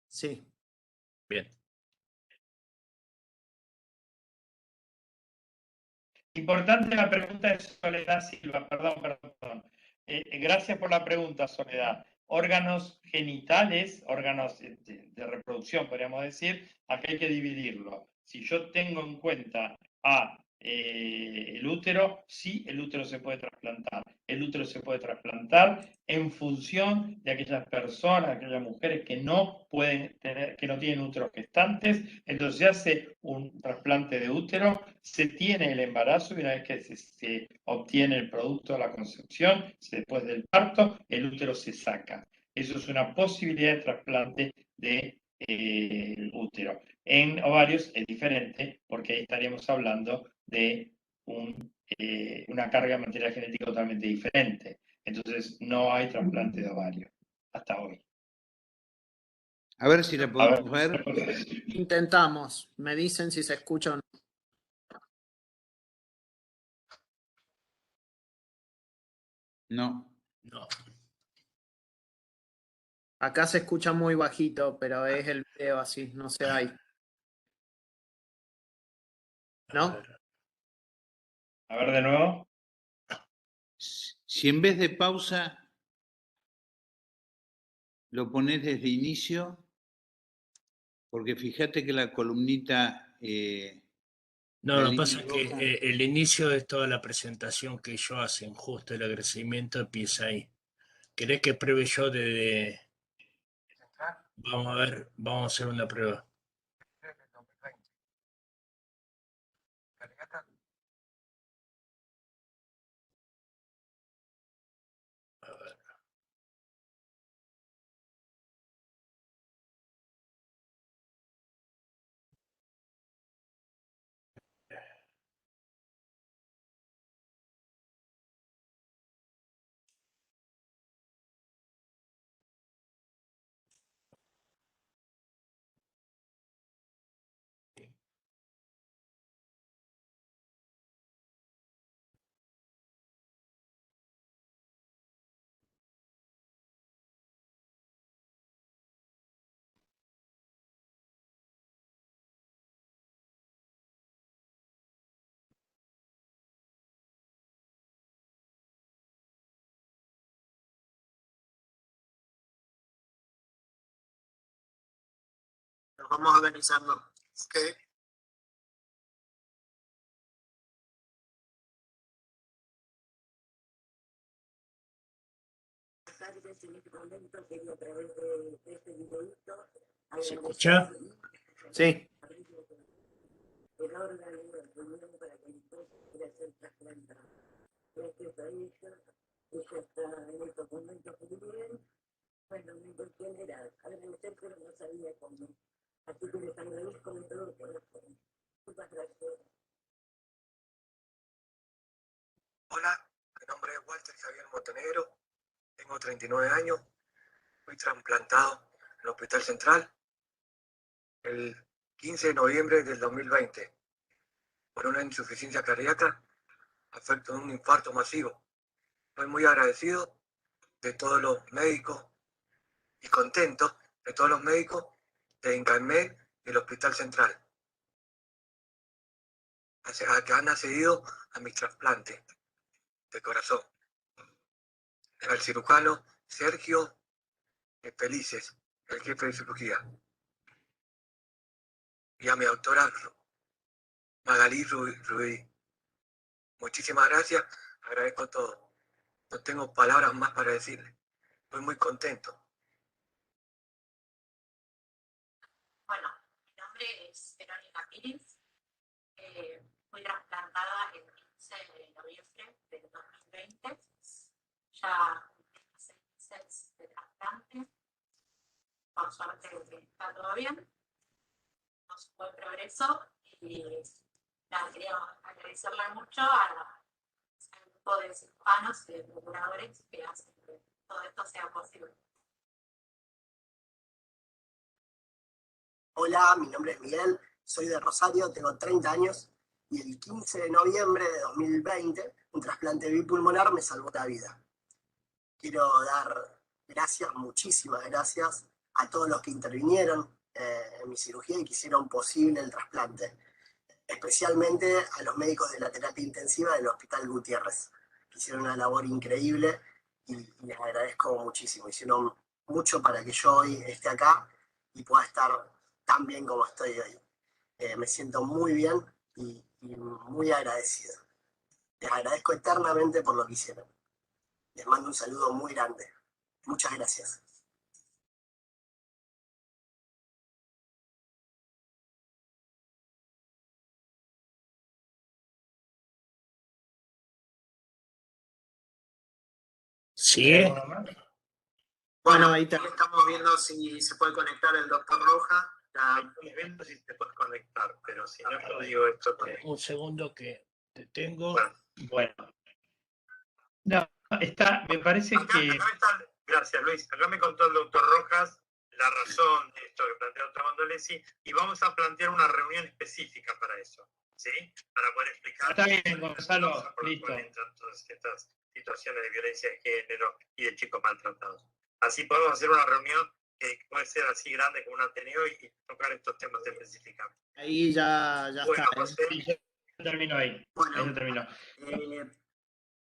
S4: sí.
S5: Bien.
S3: Importante la pregunta de Soledad Silva, perdón. Gracias por la pregunta, Soledad. Órganos genitales, órganos de reproducción, podríamos decir, acá hay que dividirlo. Si yo tengo en cuenta el útero, sí, el útero se puede trasplantar. El útero se puede trasplantar en función de aquellas personas, aquellas mujeres que no pueden tener, que no tienen úteros gestantes, entonces se hace un trasplante de útero, se tiene el embarazo y una vez que se obtiene el producto de la concepción, después del parto, el útero se saca. Eso es una posibilidad de trasplante de útero. En ovarios es diferente porque ahí estaríamos hablando de una carga de material genético totalmente diferente. Entonces no hay trasplante de ovario hasta hoy.
S1: A ver si la podemos ver.
S4: Intentamos. Me dicen si se escucha o no.
S1: No.
S5: No.
S4: Acá se escucha muy bajito, pero es el video así, no se hay. ¿No?
S3: A ver de nuevo.
S1: Si en vez de pausa lo pones desde inicio, porque fíjate que la columnita...
S5: No,
S1: la
S5: lo que
S1: línea
S5: pasa es que
S1: roja...
S5: el inicio de toda la presentación que ellos hacen, justo el agradecimiento, empieza ahí. ¿Querés que pruebe yo de... Vamos a ver, vamos a hacer una prueba. A ver.
S4: Nos vamos organizando. Ok.
S5: ¿Se escucha?
S4: Sí.
S9: Hola, mi nombre es Walter Javier Montenegro, tengo 39 años, fui trasplantado en el Hospital Central el 15 de noviembre del 2020 por una insuficiencia cardíaca afecto de un infarto masivo. Estoy muy agradecido de todos los médicos y contento de todos los médicos de INCAIMED y del Hospital Central, que han accedido a mis trasplantes de corazón. Al cirujano Sergio Felices, el jefe de cirugía, y a mi doctora Magalí Rubí. Muchísimas gracias, agradezco todo. No tengo palabras más para decirle. Estoy muy contento.
S10: Bueno, mi nombre es Verónica Pérez. Fui trasplantada el 15 ya 6 de trasplante. Por suerte está todo bien. Nos fue progreso y nada, quería agradecerle mucho al grupo de cirujanos y de procuradores que hacen que todo esto sea posible.
S11: Hola, mi nombre es Miguel, soy de Rosario, tengo 30 años y el 15 de noviembre de 2020 un trasplante bipulmonar me salvó la vida. Quiero dar gracias, muchísimas gracias a todos los que intervinieron en mi cirugía y que hicieron posible el trasplante, especialmente a los médicos de la terapia intensiva del Hospital Gutiérrez, que hicieron una labor increíble y les agradezco muchísimo. Hicieron mucho para que yo hoy esté acá y pueda estar tan bien como estoy hoy. Me siento muy bien y muy agradecido. Les agradezco eternamente por lo que hicieron. Les mando un saludo muy grande. Muchas gracias.
S5: ¿Sigue?
S3: ¿Alguno más?
S4: Bueno, ahí también estamos viendo si se puede conectar el doctor Roja.
S3: Les vendo si te puedes conectar, pero si no, yo digo esto también.
S5: Un segundo que te tengo.
S3: Bueno. No, está, me parece que... Gracias, Luis. Acá me contó el doctor Rojas la razón de esto que plantea el doctor Mandolesi y vamos a plantear una reunión específica para eso, ¿sí? Para poder explicar...
S5: Está bien, Gonzalo, listo.
S3: Entran todas estas situaciones de violencia de género y de chicos maltratados. Así podemos hacer una reunión que puede ser así grande como un Ateneo y tocar estos temas específicamente.
S4: Ahí ya
S3: Bueno,
S4: está.
S3: José,
S5: ya terminó ahí.
S4: Bueno,
S5: Ahí ya terminó.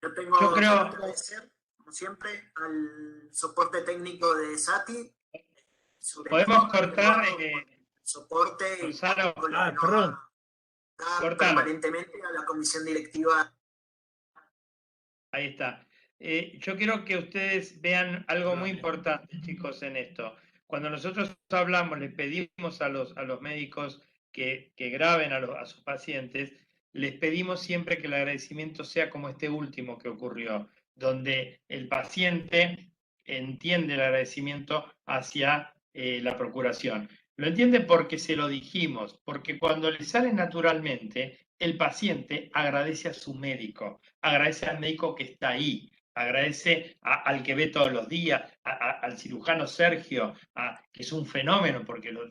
S4: Yo tengo
S5: Yo creo-
S4: que agradecer, como siempre, al soporte técnico de Sati.
S3: Podemos cortar,
S4: soporte y
S3: Gonzalo.
S4: todo lo
S5: Ah,
S4: que nos
S5: perdón.
S4: da
S3: Cortalo.
S4: permanentemente a la comisión directiva.
S3: Ahí está. Yo quiero que ustedes vean algo muy importante, chicos, en esto. Cuando nosotros hablamos, les pedimos a los médicos que graben a sus pacientes, les pedimos siempre que el agradecimiento sea como este último que ocurrió, donde el paciente entiende el agradecimiento hacia la procuración. Lo entiende porque se lo dijimos, porque cuando le sale naturalmente, el paciente agradece a su médico, agradece al médico que está ahí, agradece al que ve todos los días, al cirujano Sergio, que es un fenómeno porque lo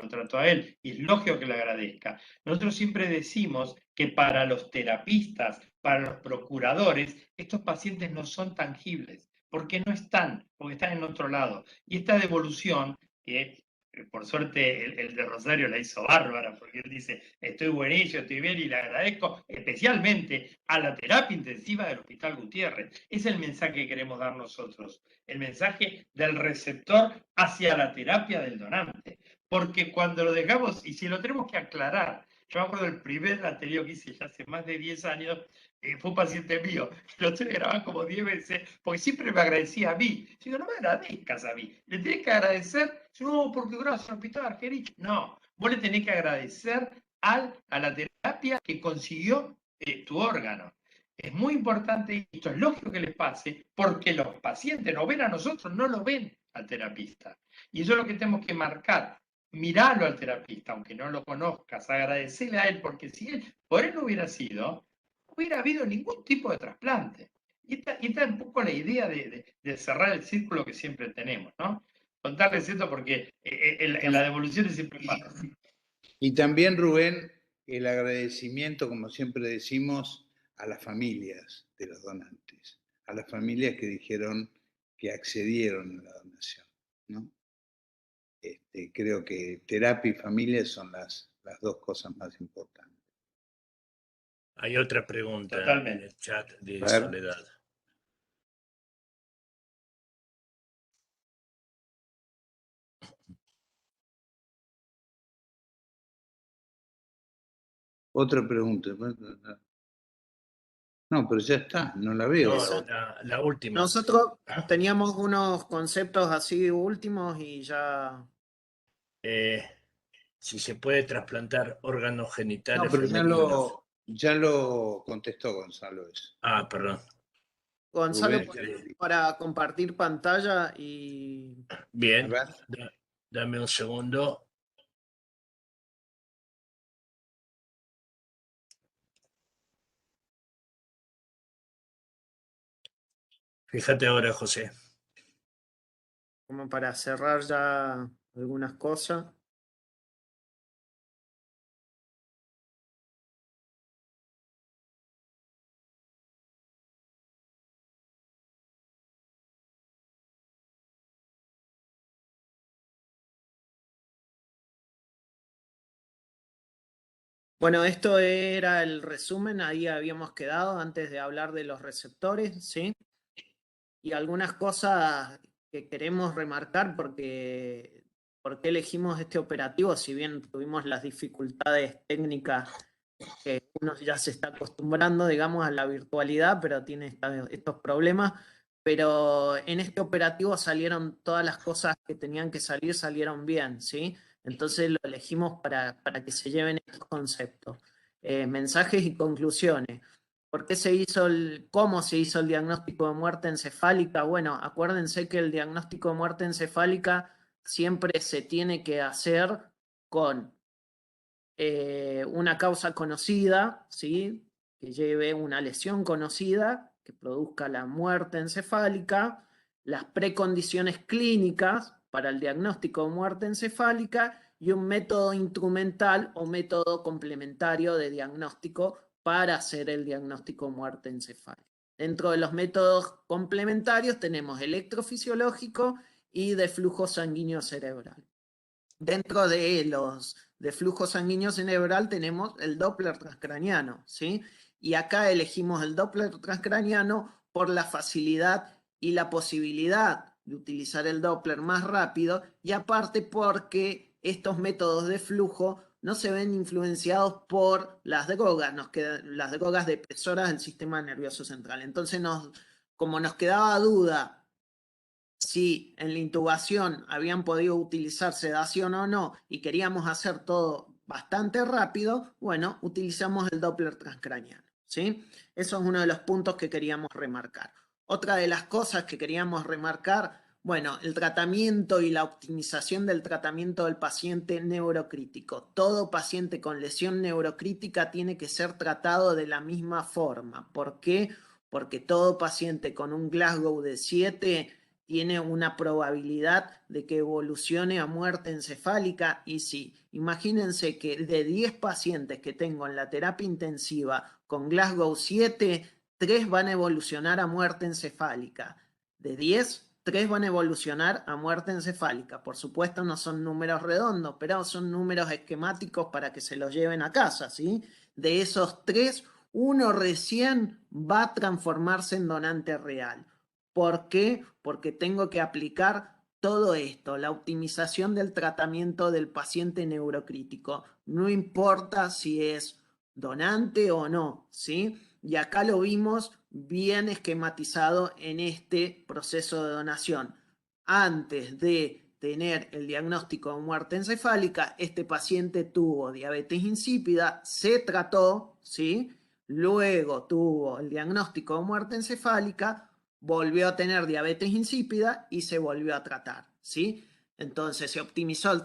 S3: trató a él, y es lógico que le agradezca. Nosotros siempre decimos que para los terapistas, para los procuradores, estos pacientes no son tangibles, porque no están, porque están en otro lado. Y esta devolución, que por suerte el de Rosario la hizo bárbara, porque él dice, estoy buenísimo, estoy bien, y le agradezco especialmente a la terapia intensiva del Hospital Gutiérrez. Es el mensaje que queremos dar nosotros, el mensaje del receptor hacia la terapia del donante. Porque cuando lo dejamos, y si lo tenemos que aclarar, yo me acuerdo del primer anterior que hice ya hace más de 10 años, fue un paciente mío, lo tuve que grabar como 10 veces, porque siempre me agradecía a mí. Yo digo, no me agradezcas a mí, le tenés que agradecer, no, porque gracias al hospital Argerich. No, vos le tenés que agradecer a la terapia que consiguió tu órgano. Es muy importante, esto es lógico que les pase, porque los pacientes nos ven a nosotros, no lo ven al terapista. Y eso es lo que tenemos que marcar. Miralo al terapista, aunque no lo conozcas, agradecerle a él, porque si él, por él no hubiera sido, no hubiera habido ningún tipo de trasplante. Y esta es un poco la idea de cerrar el círculo que siempre tenemos, ¿no? Contarles esto porque en la devolución siempre pasa.
S1: Y también, Rubén, el agradecimiento, como siempre decimos, a las familias de los donantes, a las familias que dijeron que accedieron a la donación, ¿no? Creo que terapia y familia son las dos cosas más importantes.
S5: Hay otra pregunta
S3: Totalmente.
S5: en el chat de
S1: A ver.
S5: Soledad.
S1: Otra pregunta. No, pero ya está, no la veo.
S5: No, la última.
S4: Nosotros teníamos unos conceptos así últimos y ya...
S5: Si se puede trasplantar órganos genitales
S1: No, pero
S5: femeninos.
S1: ya lo contestó Gonzalo eso.
S5: Ah, perdón.
S4: Gonzalo,
S1: Rubén,
S4: para compartir pantalla y...
S5: Bien,
S1: a ver.
S5: dame un segundo. Fíjate ahora, José.
S4: como para cerrar ya algunas cosas. Bueno, esto era el resumen, ahí habíamos quedado antes de hablar de los receptores, ¿sí? Y algunas cosas que queremos remarcar porque elegimos este operativo, si bien tuvimos las dificultades técnicas que uno ya se está acostumbrando, digamos, a la virtualidad, pero tiene estos problemas. Pero en este operativo salieron todas las cosas que tenían que salir, salieron bien, ¿sí? Entonces lo elegimos para que se lleven estos conceptos. Mensajes y conclusiones. ¿Por qué cómo se hizo el diagnóstico de muerte encefálica? Bueno, acuérdense que el diagnóstico de muerte encefálica siempre se tiene que hacer con una causa conocida, ¿sí? Que lleve una lesión conocida, que produzca la muerte encefálica, las precondiciones clínicas para el diagnóstico de muerte encefálica y un método instrumental o método complementario de diagnóstico para hacer el diagnóstico de muerte encefálica. Dentro de los métodos complementarios tenemos electrofisiológico y de flujo sanguíneo cerebral. Dentro de los de flujo sanguíneo cerebral tenemos el Doppler transcraniano, ¿sí? Y acá elegimos el Doppler transcraniano por la facilidad y la posibilidad de utilizar el Doppler más rápido y aparte porque estos métodos de flujo no se ven influenciados por las drogas, las drogas depresoras del sistema nervioso central. Entonces, como nos quedaba duda si en la intubación habían podido utilizar sedación o no y queríamos hacer todo bastante rápido, bueno, utilizamos el Doppler transcraniano, ¿sí? Eso es uno de los puntos que queríamos remarcar. Otra de las cosas que queríamos remarcar, bueno, el tratamiento y la optimización del tratamiento del paciente neurocrítico. Todo paciente con lesión neurocrítica tiene que ser tratado de la misma forma. ¿Por qué? Porque todo paciente con un Glasgow de 7 tiene una probabilidad de que evolucione a muerte encefálica y sí, imagínense que de 10 pacientes que tengo en la terapia intensiva con Glasgow 7, 3 van a evolucionar a muerte encefálica. De 10, 3 van a evolucionar a muerte encefálica. Por supuesto no son números redondos, pero son números esquemáticos para que se los lleven a casa, ¿sí? De esos 3, uno recién va a transformarse en donante real. ¿Por qué? Porque tengo que aplicar todo esto, la optimización del tratamiento del paciente neurocrítico. No importa si es donante o no, ¿sí? Y acá lo vimos bien esquematizado en este proceso de donación. Antes de tener el diagnóstico de muerte encefálica, este paciente tuvo diabetes insípida, se trató, ¿sí? Luego tuvo el diagnóstico de muerte encefálica, volvió a tener diabetes insípida y se volvió a tratar, ¿sí? Entonces se optimizó el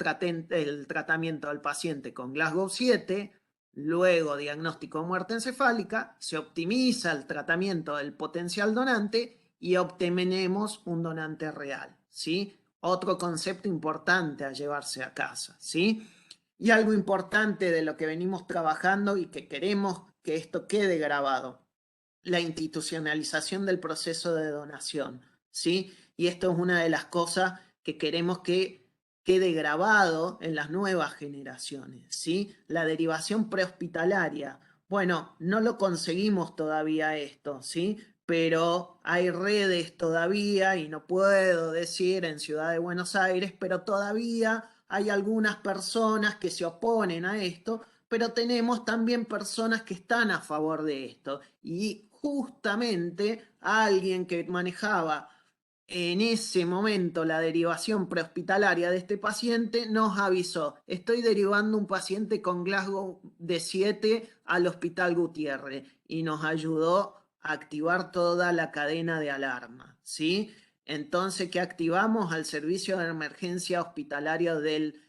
S4: tratamiento del paciente con Glasgow 7, luego diagnóstico de muerte encefálica, se optimiza el tratamiento del potencial donante y obtenemos un donante real, ¿sí? Otro concepto importante a llevarse a casa, ¿sí? Y algo importante de lo que venimos trabajando y que queremos que esto quede grabado, la institucionalización del proceso de donación, ¿sí? Y esto es una de las cosas que queremos que quede grabado en las nuevas generaciones, ¿sí? La derivación prehospitalaria. Bueno, no lo conseguimos todavía esto, ¿sí? Pero hay redes todavía, y no puedo decir en Ciudad de Buenos Aires, pero todavía hay algunas personas que se oponen a esto, pero tenemos también personas que están a favor de esto. Y justamente alguien que manejaba en ese momento la derivación prehospitalaria de este paciente nos avisó: estoy derivando un paciente con Glasgow de 7 al Hospital Gutiérrez, y nos ayudó activar toda la cadena de alarma, ¿sí? Entonces, ¿qué activamos? Al servicio de emergencia hospitalario del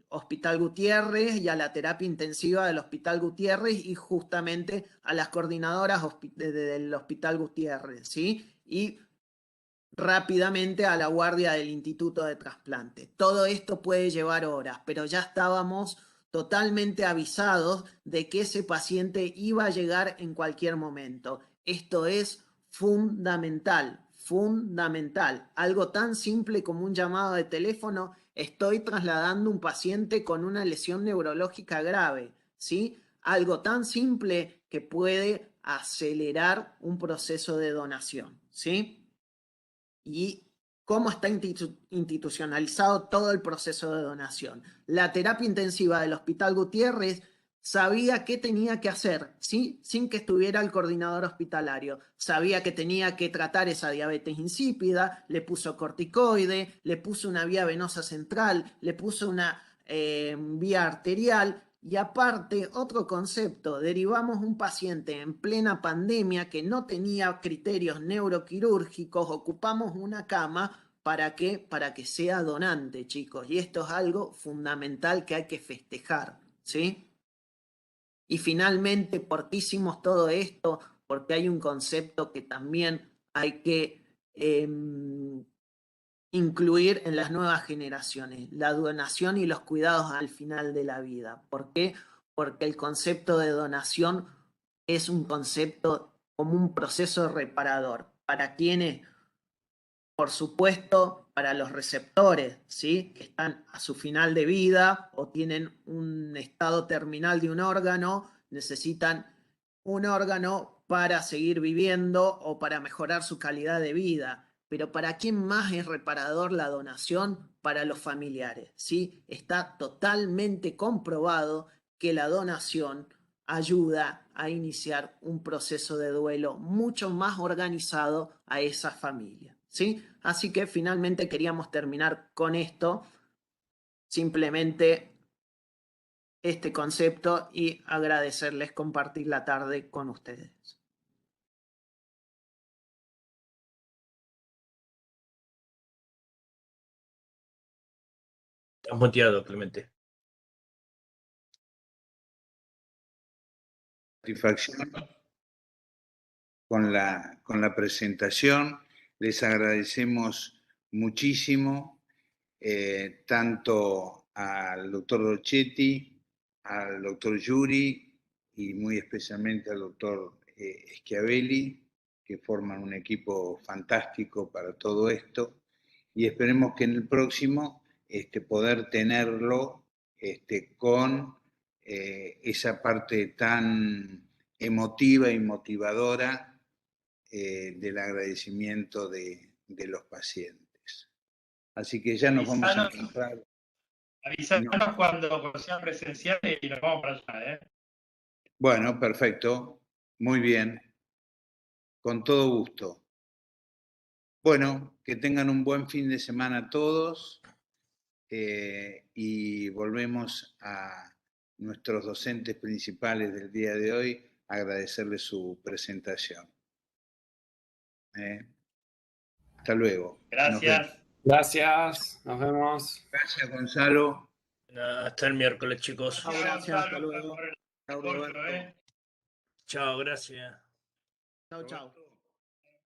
S4: Hospital Gutiérrez y a la terapia intensiva del Hospital Gutiérrez y justamente a las coordinadoras del Hospital Gutiérrez, ¿sí? Y rápidamente a la guardia del Instituto de Trasplante. Todo esto puede llevar horas, pero ya estábamos totalmente avisados de que ese paciente iba a llegar en cualquier momento. Esto es fundamental, fundamental. Algo tan simple como un llamado de teléfono: estoy trasladando un paciente con una lesión neurológica grave, ¿sí? Algo tan simple que puede acelerar un proceso de donación, ¿sí? Y cómo está institucionalizado todo el proceso de donación. La terapia intensiva del Hospital Gutiérrez sabía qué tenía que hacer, ¿sí? Sin que estuviera el coordinador hospitalario. Sabía que tenía que tratar esa diabetes insípida, le puso corticoide, le puso una vía venosa central, le puso una vía arterial. Y aparte, otro concepto: derivamos un paciente en plena pandemia que no tenía criterios neuroquirúrgicos, ocupamos una cama. ¿Para qué? Para que sea donante, chicos. Y esto es algo fundamental que hay que festejar, ¿sí? Y finalmente, ¿por qué hicimos todo esto? Porque hay un concepto que también hay que incluir en las nuevas generaciones: la donación y los cuidados al final de la vida. ¿Por qué? Porque el concepto de donación es un concepto como un proceso reparador. ¿Para quiénes? Por supuesto, para los receptores, ¿sí? Que están a su final de vida o tienen un estado terminal de un órgano, necesitan un órgano para seguir viviendo o para mejorar su calidad de vida. Pero ¿para quién más es reparador la donación? Para los familiares, ¿sí? Está totalmente comprobado que la donación ayuda a iniciar un proceso de duelo mucho más organizado a esa familia, ¿sí? Así que finalmente queríamos terminar con esto, simplemente este concepto, y agradecerles compartir la tarde con ustedes.
S5: Estás muteado, Clemente.
S1: Satisfacción con la presentación. Les agradecemos muchísimo, tanto al doctor Dolcetti, al doctor Yuri y muy especialmente al doctor Schiavelli, que forman un equipo fantástico para todo esto. Y esperemos que en el próximo poder tenerlo con esa parte tan emotiva y motivadora del agradecimiento de los pacientes. Así que ya nos vamos a encontrar.
S3: Avísanos cuando sean presenciales y nos vamos para allá, ¿eh?
S1: Bueno, perfecto. Muy bien. Con todo gusto. Bueno, que tengan un buen fin de semana todos y volvemos a nuestros docentes principales del día de hoy a agradecerles su presentación. Hasta luego.
S3: Gracias.
S8: Gracias. Nos vemos.
S1: Gracias, Gonzalo.
S5: Hasta el miércoles, chicos.
S4: Gracias, hasta luego.
S1: Chao, Roberto.
S5: Chao, gracias.
S4: Chao, chao.